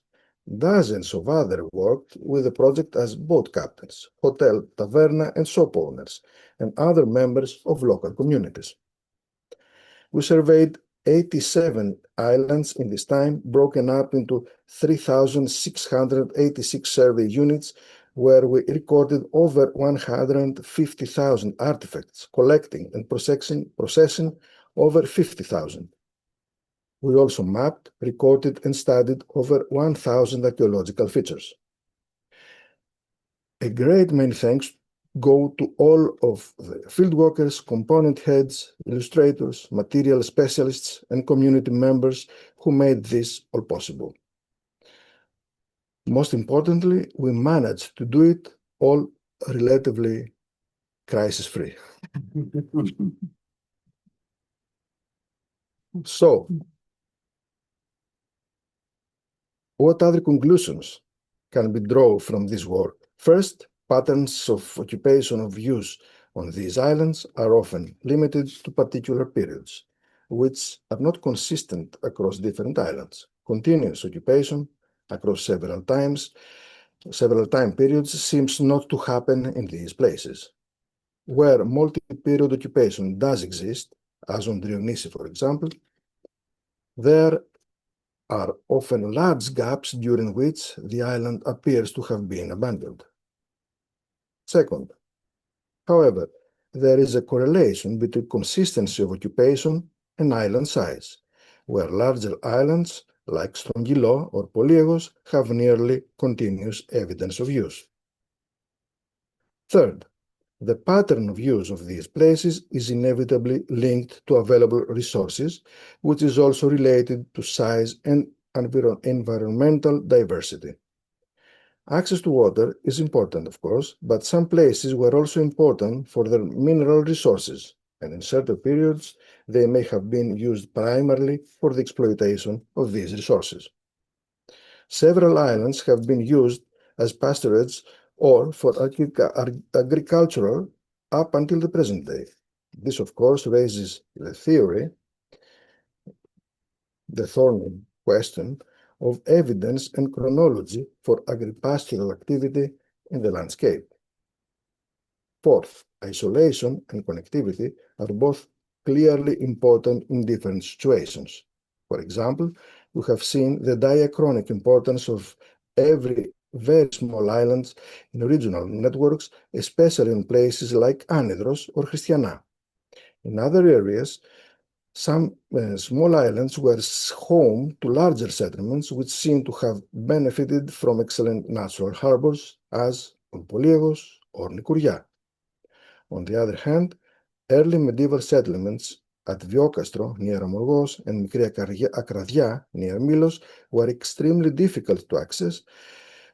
Dozens of others worked with the project as boat captains, hotel, taverna, and shop owners, and other members of local communities. We surveyed 87 islands in this time, broken up into 3,686 survey units, where we recorded over 150,000 artifacts, collecting and processing over 50,000. We also mapped, recorded, and studied over 1,000 archaeological features. A great many thanks go to all of the fieldworkers, component heads, illustrators, material specialists, and community members who made this all possible. Most importantly, we managed to do it all relatively crisis-free. So, what other conclusions can be drawn from this work? First, patterns of occupation of use on these islands are often limited to particular periods, which are not consistent across different islands. Continuous occupation across several time periods seems not to happen in these places. Where multi-period occupation does exist, as on Dionysi, for example, there are often large gaps during which the island appears to have been abandoned. Second, however, there is a correlation between consistency of occupation and island size, where larger islands like Strongylo or Poliegos have nearly continuous evidence of use. Third, the pattern of use of these places is inevitably linked to available resources, which is also related to size and environmental diversity. Access to water is important, of course, but some places were also important for their mineral resources, and in certain periods they may have been used primarily for the exploitation of these resources. Several islands have been used as pastorage or for agricultural up until the present day. This, of course, raises the thorny question of evidence and chronology for agripastoral activity in the landscape. Fourth, isolation and connectivity are both clearly important in different situations. For example, we have seen the diachronic importance of every very small islands in regional networks, especially in places like Anedros or Christiana. In other areas, some small islands were home to larger settlements which seem to have benefited from excellent natural harbors, as on Poliegos or Nikourya. On the other hand, early medieval settlements at Viokastro near Amorgos and Mikri Akradia near Milos were extremely difficult to access,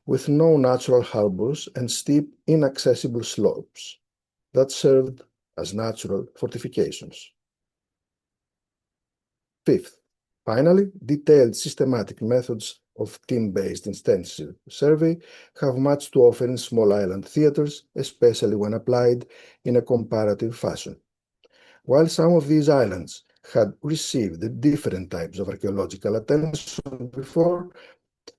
with no natural harbors and steep, inaccessible slopes that served as natural fortifications. Fifth, finally, detailed systematic methods of team-based intensive survey have much to offer in small island theaters, especially when applied in a comparative fashion. While some of these islands had received different types of archaeological attention before,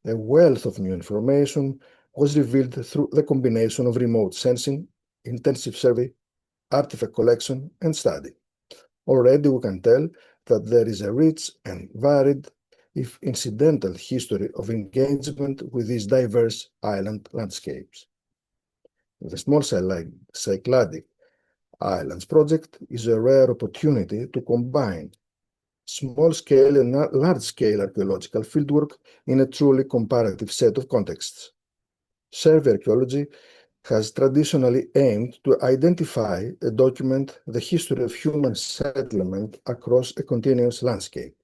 a wealth of new information was revealed through the combination of remote sensing, intensive survey, artifact collection, and study. Already we can tell that there is a rich and varied, if incidental, history of engagement with these diverse island landscapes. The small Cycladic Islands project is a rare opportunity to combine small-scale and large-scale archaeological fieldwork in a truly comparative set of contexts. Survey archaeology has traditionally aimed to identify and document the history of human settlement across a continuous landscape.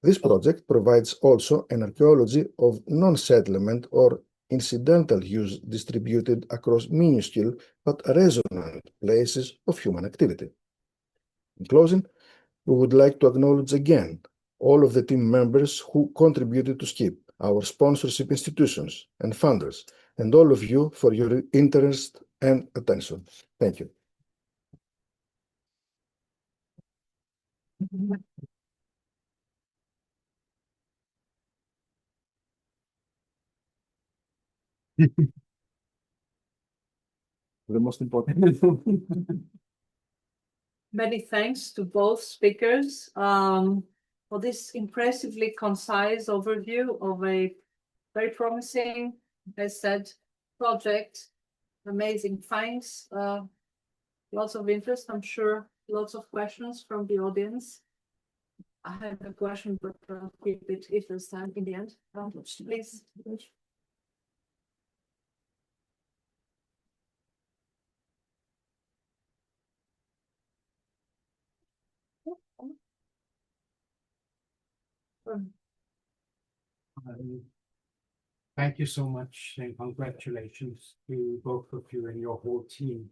This project provides also an archaeology of non-settlement or incidental use distributed across minuscule but resonant places of human activity. In closing, we would like to acknowledge again all of the team members who contributed to SKIP, our sponsorship institutions and funders, and all of you for your interest and attention. Thank you. The most important. Many thanks to both speakers for this impressively concise overview of a very promising, as I said, project. Amazing finds, lots of interest, I'm sure, lots of questions from the audience. I have a question, but I'll keep it if there's time in the end. Please. Thank you so much and congratulations to both of you and your whole team.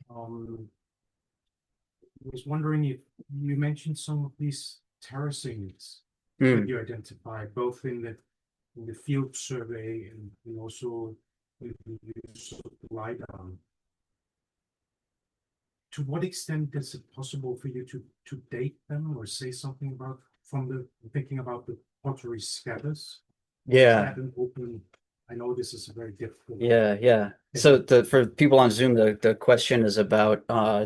I was wondering if you mentioned some of these terracings that you identified, both in the field survey and also in the use of LiDAR. To what extent is it possible for you to date them or say something about thinking about the pottery scatters? Yeah. I know this is a very difficult. Yeah. So for people on Zoom, the question is about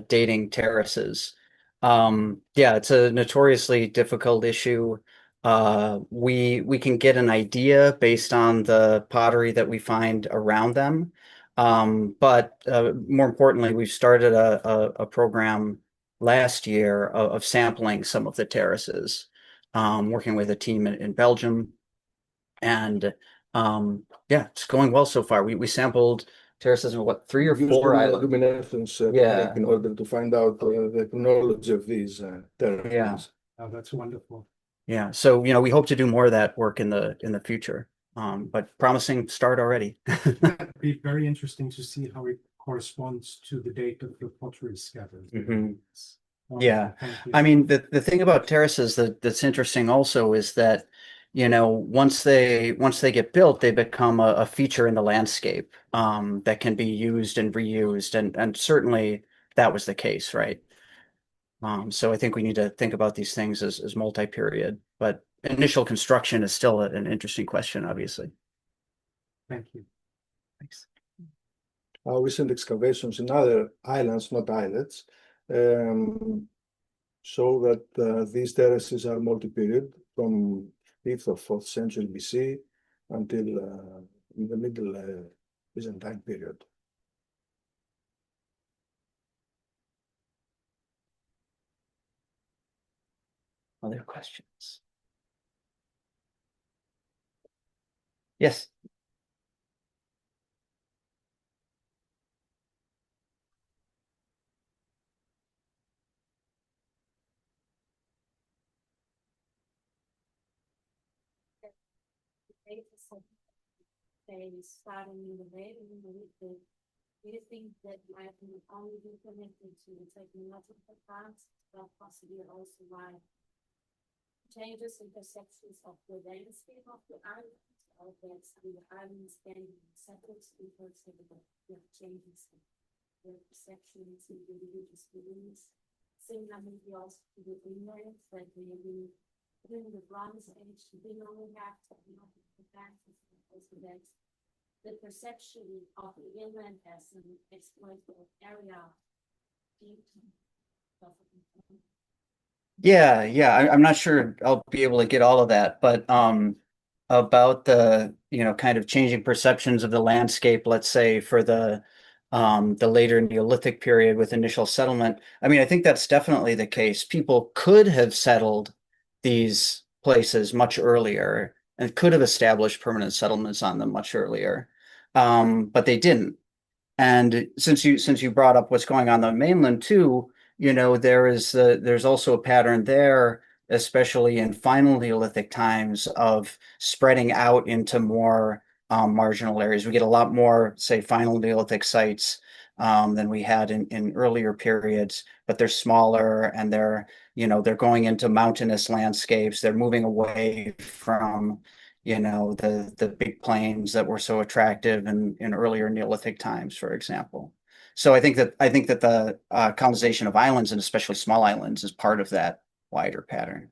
dating terraces. Yeah, it's a notoriously difficult issue. We can get an idea based on the pottery that we find around them. But more importantly, we've started a program last year of sampling some of the terraces, working with a team in Belgium. And yeah, it's going well so far. We sampled terraces in what, 3 or 4 islands? Luminescence technique in order to find out the chronology of these terraces. Yeah. Oh, that's wonderful. Yeah. So, we hope to do more of that work in the future. But promising start already. It'd be very interesting to see how it corresponds to the date of the pottery scatters. Yeah. I mean, the thing about terraces that's interesting also is that, once they get built, they become a feature in the landscape that can be used and reused, and certainly that was the case, right? So I think we need to think about these things as multi-period, but initial construction is still an interesting question, obviously. Thank you. Thanks. Our recent excavations in other islands, not islets, show that these terraces are multi-period from 5th or 4th century BC until the Middle Byzantine period. Other questions? Yes. Starting in the way, do you think that might only be connected to the technological parts, but possibly also by changes in perceptions of the landscape of the island, or that the islands can settle because of the changes in their perceptions and the religious beliefs? Similarly, also to the inland, that maybe during the Bronze Age, they only have technological advances, also that the perception of the inland as an exploitable area. Yeah. I'm not sure I'll be able to get all of that, but about the kind of changing perceptions of the landscape, let's say for the later Neolithic period with initial settlement. I mean, I think that's definitely the case. People could have settled these places much earlier and could have established permanent settlements on them much earlier. But they didn't. And since you brought up what's going on the mainland too, there's also a pattern there, especially in final Neolithic times, of spreading out into more marginal areas. We get a lot more, say, final Neolithic sites than we had in earlier periods, but they're smaller and they're going into mountainous landscapes. They're moving away from the big plains that were so attractive in earlier Neolithic times, for example. So I think that the colonization of islands, and especially small islands, is part of that wider pattern.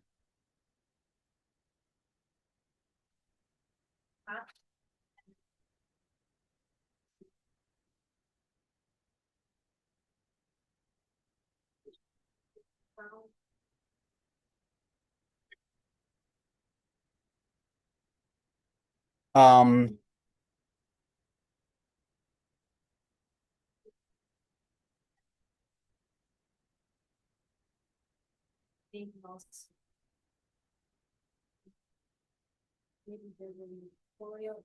Maybe there were burials,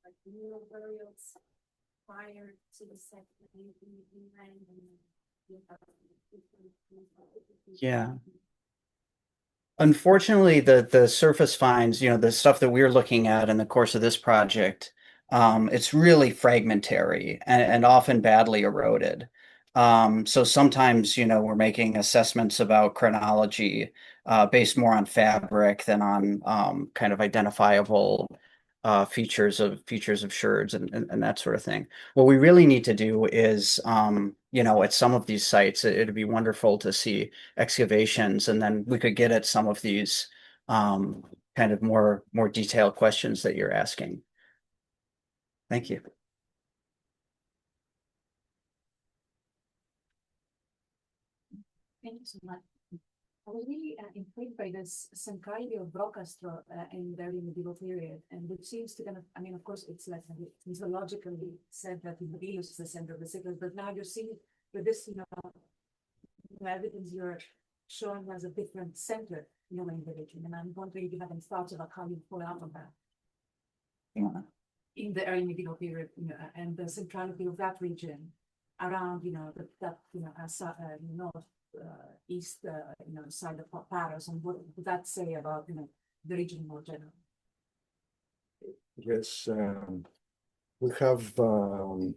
like mural burials, prior to the settlement in the inland, and Yeah. Unfortunately, the surface finds, the stuff that we're looking at in the course of this project, it's really fragmentary and often badly eroded. So sometimes, we're making assessments about chronology based more on fabric than on kind of identifiable features of sherds and that sort of thing. What we really need to do is, at some of these sites, it'd be wonderful to see excavations, and then we could get at some of these kind of more detailed questions that you're asking. Thank you. Thank you so much. I was really intrigued by this centrality of Brocastro in the early medieval period, and which seems to kind of, of course, it's like mythologically said that Demetris is the center of the Cyclades, but now you're seeing with this, evidence you're showing as a different center, in the region, and I'm wondering if you have any thoughts about how you pull out on that. Yeah. In the early medieval period, and the centrality of that region around, north. East, side of Paris, and what would that say about, the region more general? Yes, we have a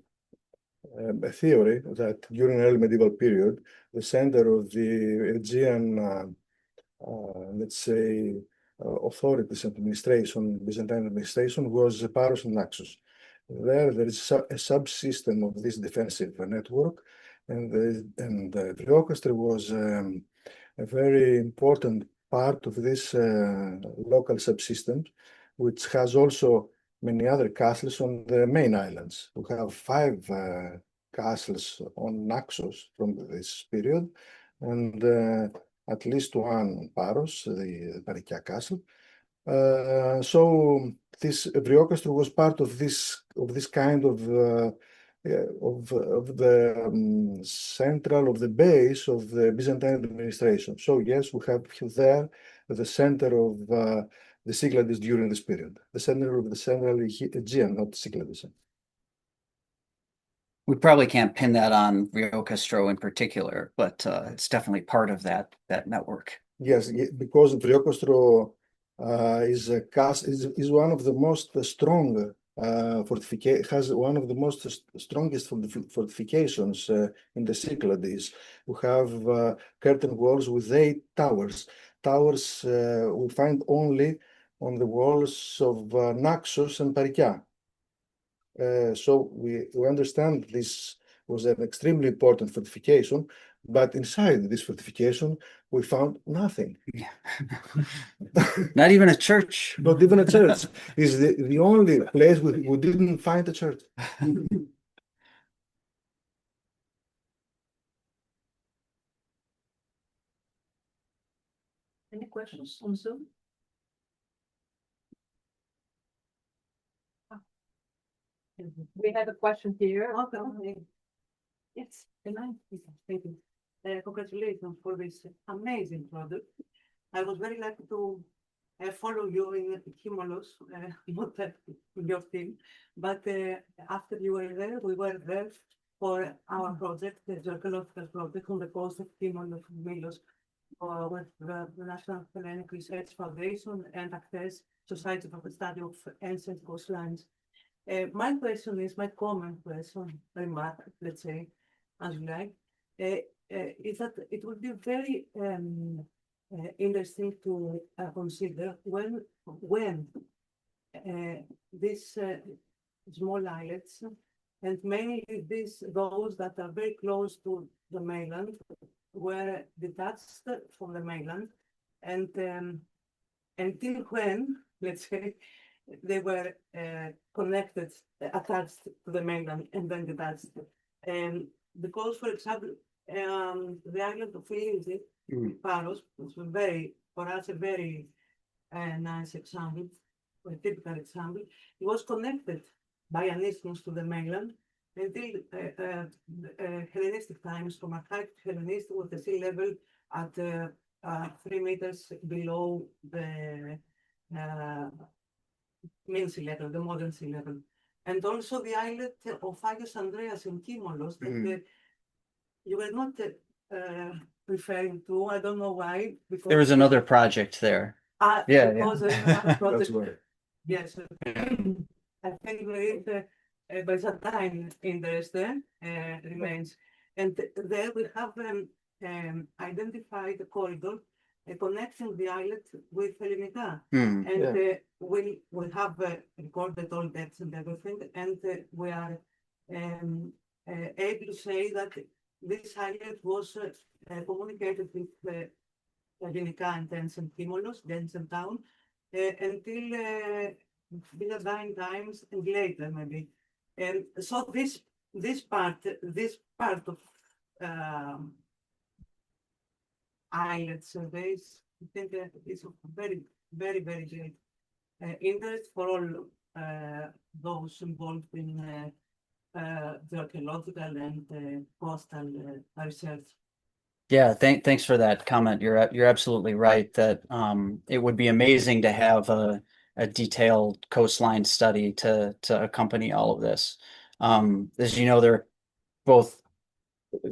theory that during the early medieval period, the center of the Aegean, let's say, authorities and administration, Byzantine administration, was Paros and Naxos. There is a subsystem of this defensive network, and the Brocastro was a very important part of this local subsystem, which has also many other castles on the main islands. We have 5 castles on Naxos from this period, and at least 1 on Paros, the Parikia castle. So this Brocastro was part of this kind of the central of the base of the Byzantine administration. So yes, we have there the center of the Cyclades during this period, the center of the Central Aegean, not Cyclades. We probably can't pin that on Brocastro in particular, but it's definitely part of that network. Yes, because Brocastro is one of the most strong has one of the most strongest fortifications in the Cyclades. We have curtain walls with 8 towers. Towers we find only on the walls of Naxos and Parikia. So we understand this was an extremely important fortification, but inside this fortification, we found nothing. Yeah. Not even a church. Not even a church. It's the only place we didn't find a church. Any questions on Zoom? We have a question here. Okay. Yes, thank you. Congratulations for this amazing product. I was very lucky to follow you in Himolus, not in your team, but after you were there, we were there for our project, the geological project on the coast of Himolus, with the National Hellenic Research Foundation and Access Society for the Study of Ancient Coastlines. My question is, my comment question, remark, let's say, as you like, is that it would be very interesting to consider when these small islets, and mainly those that are very close to the mainland, were detached from the mainland, and until when, let's say, they were connected, attached to the mainland, and then detached. Because, for example, the island of Philippi, Paros, was for us, a very nice example, a typical example. It was connected by an isthmus to the mainland until Hellenistic times, from archaic Hellenistic, with the sea level at 3 meters below the mean sea level, the modern sea level. And also the islet of Agios Andreas in Himolus, that you were not referring to. I don't know why. Because There was another project there. Yeah, because yeah. there is another That's project. why. Yes, I think there is Byzantine interest there remains, and there we have identified a corridor connecting the islet with Hellenica, Hmm. and we have recorded all depths and everything, and we are able to say that this islet was communicated with Hellenica and ancient Timolos, the ancient town, until Byzantine times and later maybe. And so this part of islet surveys, I think is of very great interest for all those involved in the archaeological and coastal research. Yeah, thanks for that comment. You're absolutely right that it would be amazing to have a detailed coastline study to accompany all of this. As you know, there are both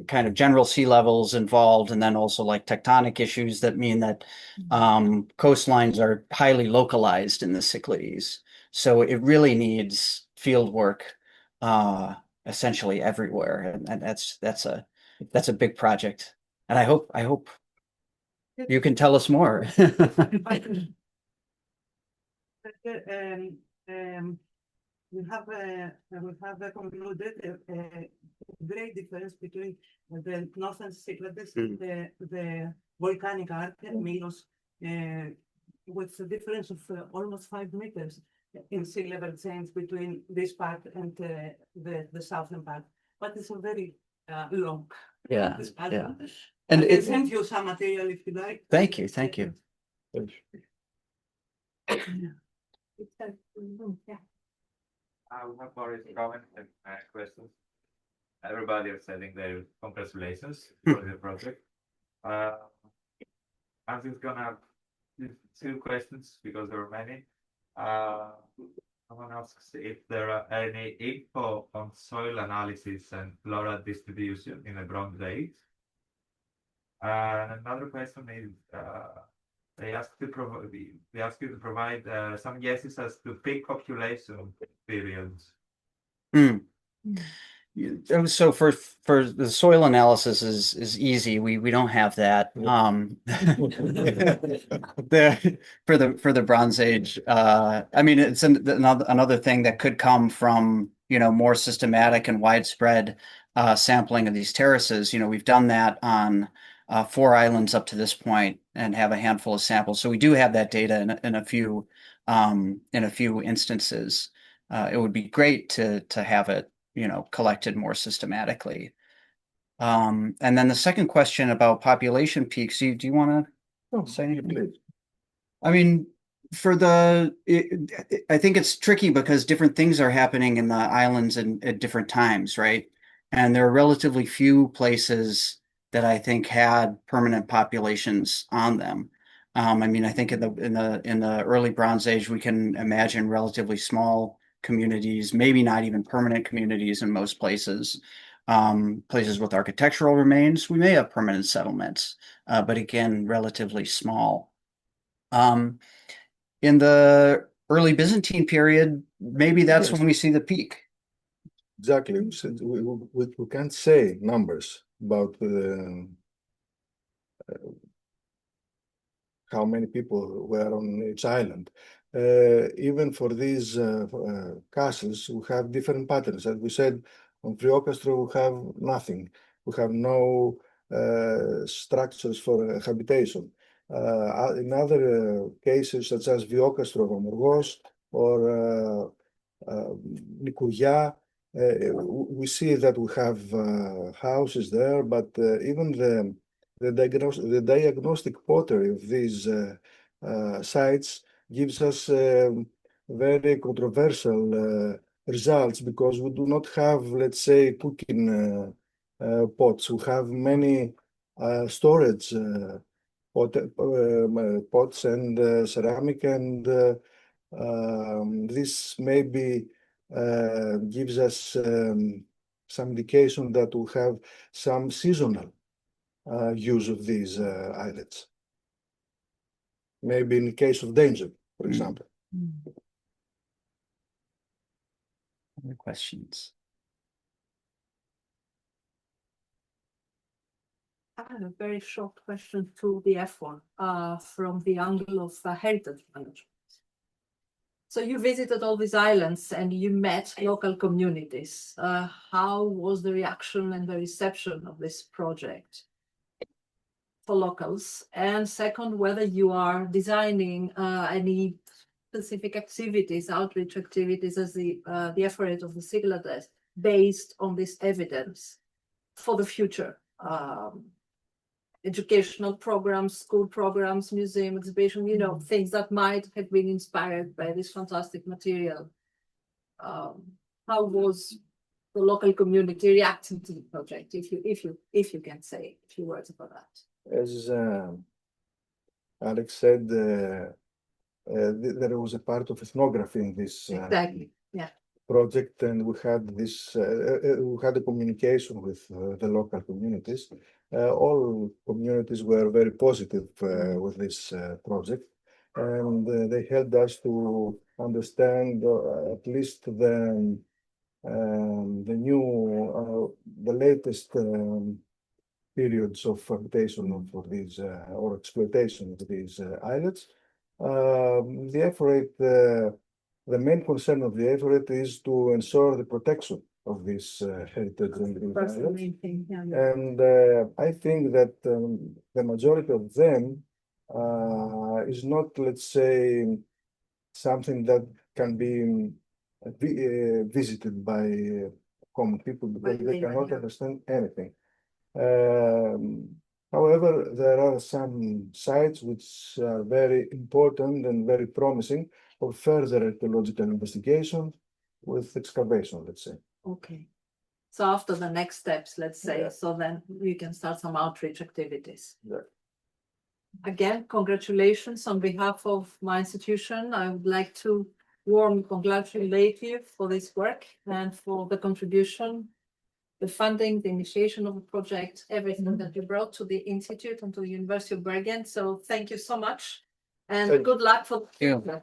kind of general sea levels involved, and then also like tectonic issues that mean that coastlines are highly localized in the Cyclades. So it really needs field work essentially everywhere, and that's a big project. And I hope you can tell us more. We have concluded a great difference between the northern Cyclades and the volcanic arc, Milos, with a difference of almost 5 meters in sea level change between this part and the southern part. But it's a very long discussion. Yeah. And I can send you some material if you like. Thank you. I will have more comments and questions. Everybody is sending their congratulations for the project. I'm just gonna do 2 questions because there are many. Someone asks if there are any info on soil analysis and floral distribution in the Bronze Age. And another question is, they ask you to provide some guesses as to peak population periods. So for the soil analysis is easy. We don't have that. For the Bronze Age, I mean it's another thing that could come from more systematic and widespread sampling of these terraces. We've done that on 4 islands up to this point and have a handful of samples. So we do have that data in a few instances. It would be great to have it collected more systematically. And then the second question about population peaks, do you want to say anything? Please. I mean, I think it's tricky because different things are happening in the islands at different times, right? And there are relatively few places that I think had permanent populations on them. I mean, I think in the early Bronze Age, we can imagine relatively small communities, maybe not even permanent communities in most places. Places with architectural remains, we may have permanent settlements, but again, relatively small. In the early Byzantine period, maybe that's when we see the peak. Exactly. We can't say numbers about how many people were on each island. Even for these castles, we have different patterns. As we said, on Priokastro, we have nothing. We have no structures for habitation. In other cases, such as Viokastro, Romorgos, or Nikourgia, we see that we have houses there, but even the diagnostic pottery of these sites gives us very controversial results because we do not have, let's say, cooking pots. We have many storage pots and ceramic, and this maybe gives us some indication that we have some seasonal use of these islets. Maybe in case of danger, for example. Other questions? I have a very short question to the F1 from the angle of heritage management. So you visited all these islands and you met local communities. How was the reaction and the reception of this project for locals? And second, whether you are designing any specific activities, outreach activities as the Ephorate of the Cyclades based on this evidence for the future. Educational programs, school programs, museum exhibition, you know, things that might have been inspired by this fantastic material. How was the local community reacting to the project? If you can say a few words about that. As Alex said, there was a part of ethnography in this Exactly. Yeah. project, and we had a communication with the local communities. All communities were very positive with this project, and they helped us to understand at least the latest periods of habitation for these or exploitation of these islets. The Ephorate, the main concern of the Ephorate is to ensure the protection of this heritage and these islets. And I think that the majority of them is not, let's say, something that can be visited by common people because they cannot understand anything. However, there are some sites which are very important and very promising for further archaeological investigation with excavation, let's say. Okay. So after the next steps, let's say, Yeah. so then we can start some outreach activities. Yeah. Again, congratulations on behalf of my institution. I would like to warmly congratulate you for this work and for the contribution, the funding, the initiation of the project, everything that you brought to the Institute and to the University of Bergen. So thank you so much and Thank you. good luck for the Yeah. future.